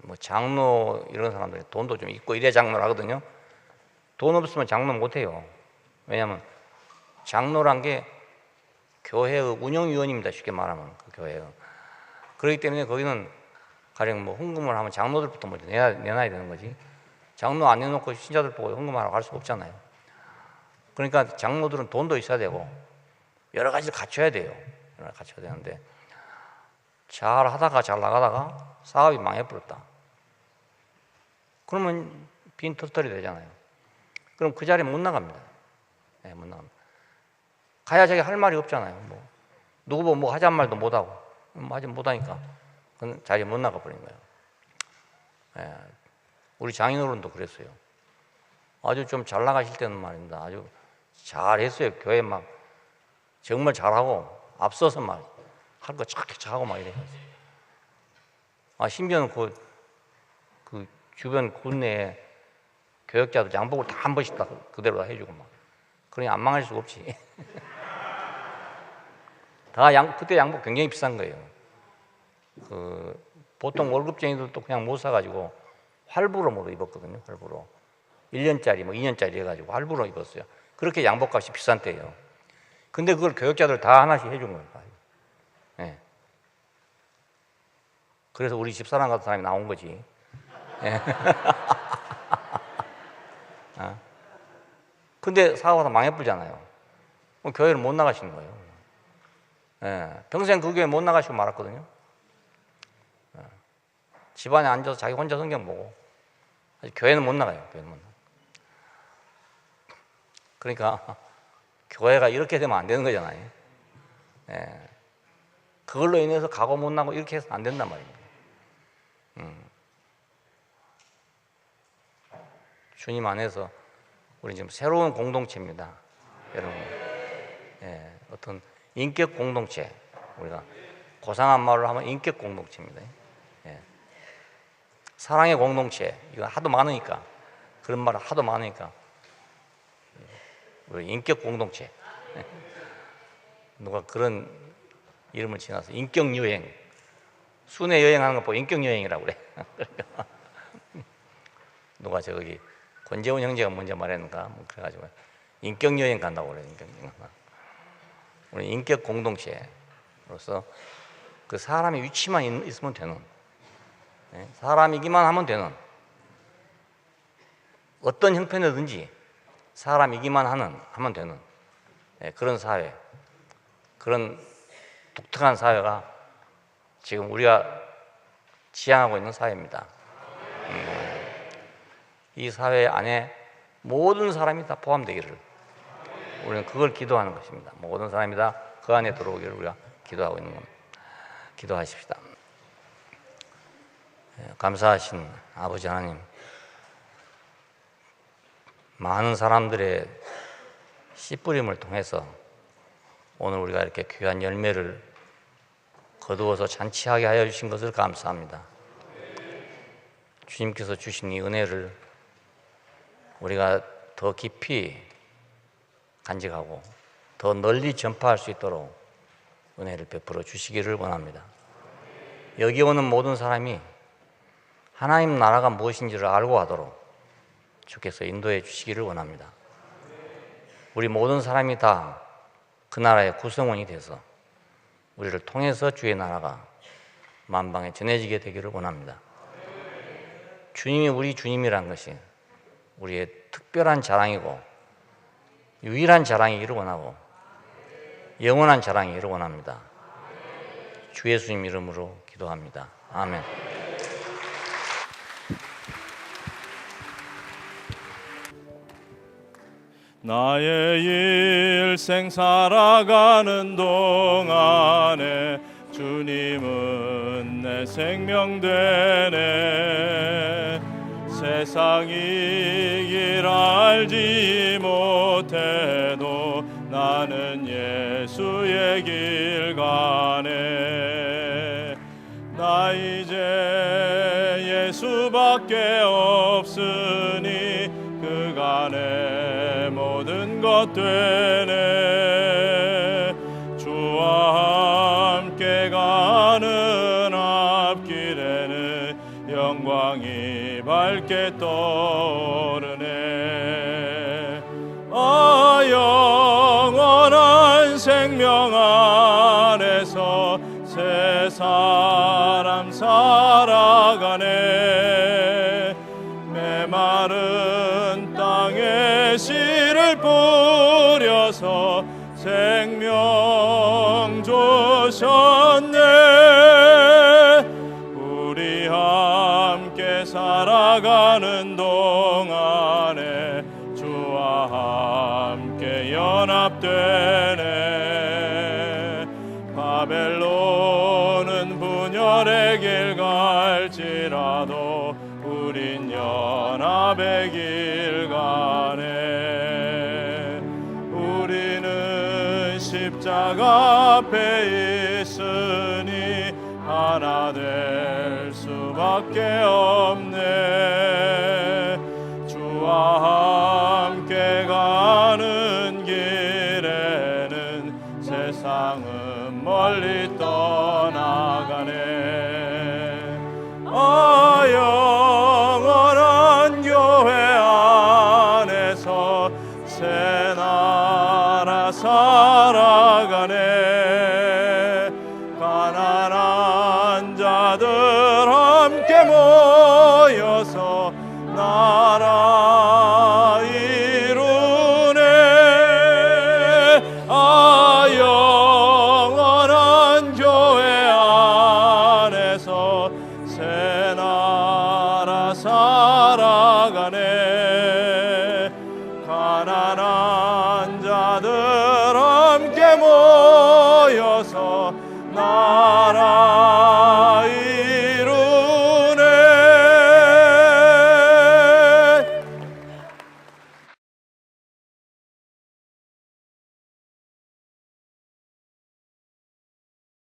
뭐 장로 이런 사람들이 돈도 좀 있고 이래야 장로를 하거든요. 돈 없으면 장로 못 해요. 왜냐하면 장로란 게 교회의 운영위원입니다. 쉽게 말하면 그 교회의. 그렇기 때문에 거기는 가령 뭐 헌금을 하면 장로들부터 먼저 내놔야 되는 거지. 장로 안 내놓고 신자들 보고 헌금하라고 할 수가 없잖아요. 그러니까 장로들은 돈도 있어야 되고 여러 가지를 갖춰야 돼요. 여러 가지 갖춰야 되는데 잘 하다가 잘 나가다가 사업이 망해버렸다. 그러면 빈 털털이 되잖아요. 그럼 그 자리에 못 나갑니다. 네, 못 나갑니다. 가야 자기 할 말이 없잖아요. 뭐 누구 보고 뭐 하자는 말도 못 하고 아직 못 하니까 그 자리에 못 나가 버린 거예요. 네, 우리 장인어른도 그랬어요. 아주 좀 잘 나가실 때는 말입니다. 아주 잘했어요. 교회 막 정말 잘하고 앞서서 막 할 거 착착 하고 막 이래요. 심지어는 그 주변 군내에 교역자도 양복을 다 한 번씩 다 그대로 다 해주고 막. 그러니 안 망할 수가 없지. 그때 양복 굉장히 비싼 거예요. 보통 월급쟁이들도 그냥 못 사가지고 할부로 입었거든요. 할부로 1년짜리 뭐 2년짜리 해가지고 할부로 입었어요. 그렇게 양복값이 비싼 때예요. 근데 그걸 교역자들 다 하나씩 해준 거예요. 네. 그래서 우리 집사람 같은 사람이 나온 거지. 네. 근데 사고가 망해버리잖아요. 교회를 못 나가시는 거예요. 네. 평생 그 교회 못 나가시고 말았거든요. 네. 집안에 앉아서 자기 혼자 성경 보고 교회는 못 나가요. 교회는 못 나가요. 그러니까 교회가 이렇게 되면 안 되는 거잖아요. 네. 그걸로 인해서 가고 못 나고 이렇게 해서 안 된단 말입니다. 주님 안에서 우리 지금 새로운 공동체입니다. 여러분, 예, 어떤 인격 공동체, 우리가 고상한 말로 하면 인격 공동체입니다. 예. 사랑의 공동체, 이거 하도 많으니까, 그런 말을 하도 많으니까 우리 인격 공동체. 누가 그런 이름을 지나서 인격 여행, 순회 여행하는 거 보고 인격 여행이라고 그래. 누가 저기 권재훈 형제가 먼저 말했는가, 뭐 그래가지고 인격 여행 간다고 그래. 인격 여행. 우리 인격 공동체로서 그 사람의 위치만 있으면 되는, 사람이기만 하면 되는, 어떤 형편이든지 사람이기만 하면 되는 그런 사회, 그런 독특한 사회가 지금 우리가 지향하고 있는 사회입니다. 이 사회 안에 모든 사람이 다 포함되기를 우리는 그걸 기도하는 것입니다. 모든 사람이 다 그 안에 들어오기를 우리가 기도하고 있는 겁니다. 기도하십시다. 감사하신 아버지 하나님, 많은 사람들의 씨뿌림을 통해서 오늘 우리가 이렇게 귀한 열매를 거두어서 잔치하게 하여 주신 것을 감사합니다. 주님께서 주신 이 은혜를 우리가 더 깊이 간직하고 더 널리 전파할 수 있도록 은혜를 베풀어 주시기를 원합니다. 여기 오는 모든 사람이 하나님 나라가 무엇인지를 알고 가도록 주께서 인도해 주시기를 원합니다. 우리 모든 사람이 다 그 나라의 구성원이 돼서 우리를 통해서 주의 나라가 만방에 전해지게 되기를 원합니다. 주님이 우리 주님이란 것이 우리의 특별한 자랑이고 유일한 자랑이기를 원하고 영원한 자랑이기를 원합니다. 주 예수님 이름으로 기도합니다. 아멘. 나의 일생 살아가는 동안에 주님은 내 생명 되네. 세상 이길 알지 못해도 나는 예수의 길 가네. 나 이제 예수밖에 없으니 그간에 모든 것 되네. 주와 함께 가는 마른 땅에 씨를 뿌려서 생명 주셨네. 우리 함께 살아가는 동안에 주와 함께 연합되네. 바벨론은 분열의 길 갈지라도 우린 연합의 길 가네. 우리는 십자가 앞에 있으니 하나 될 수밖에 없네.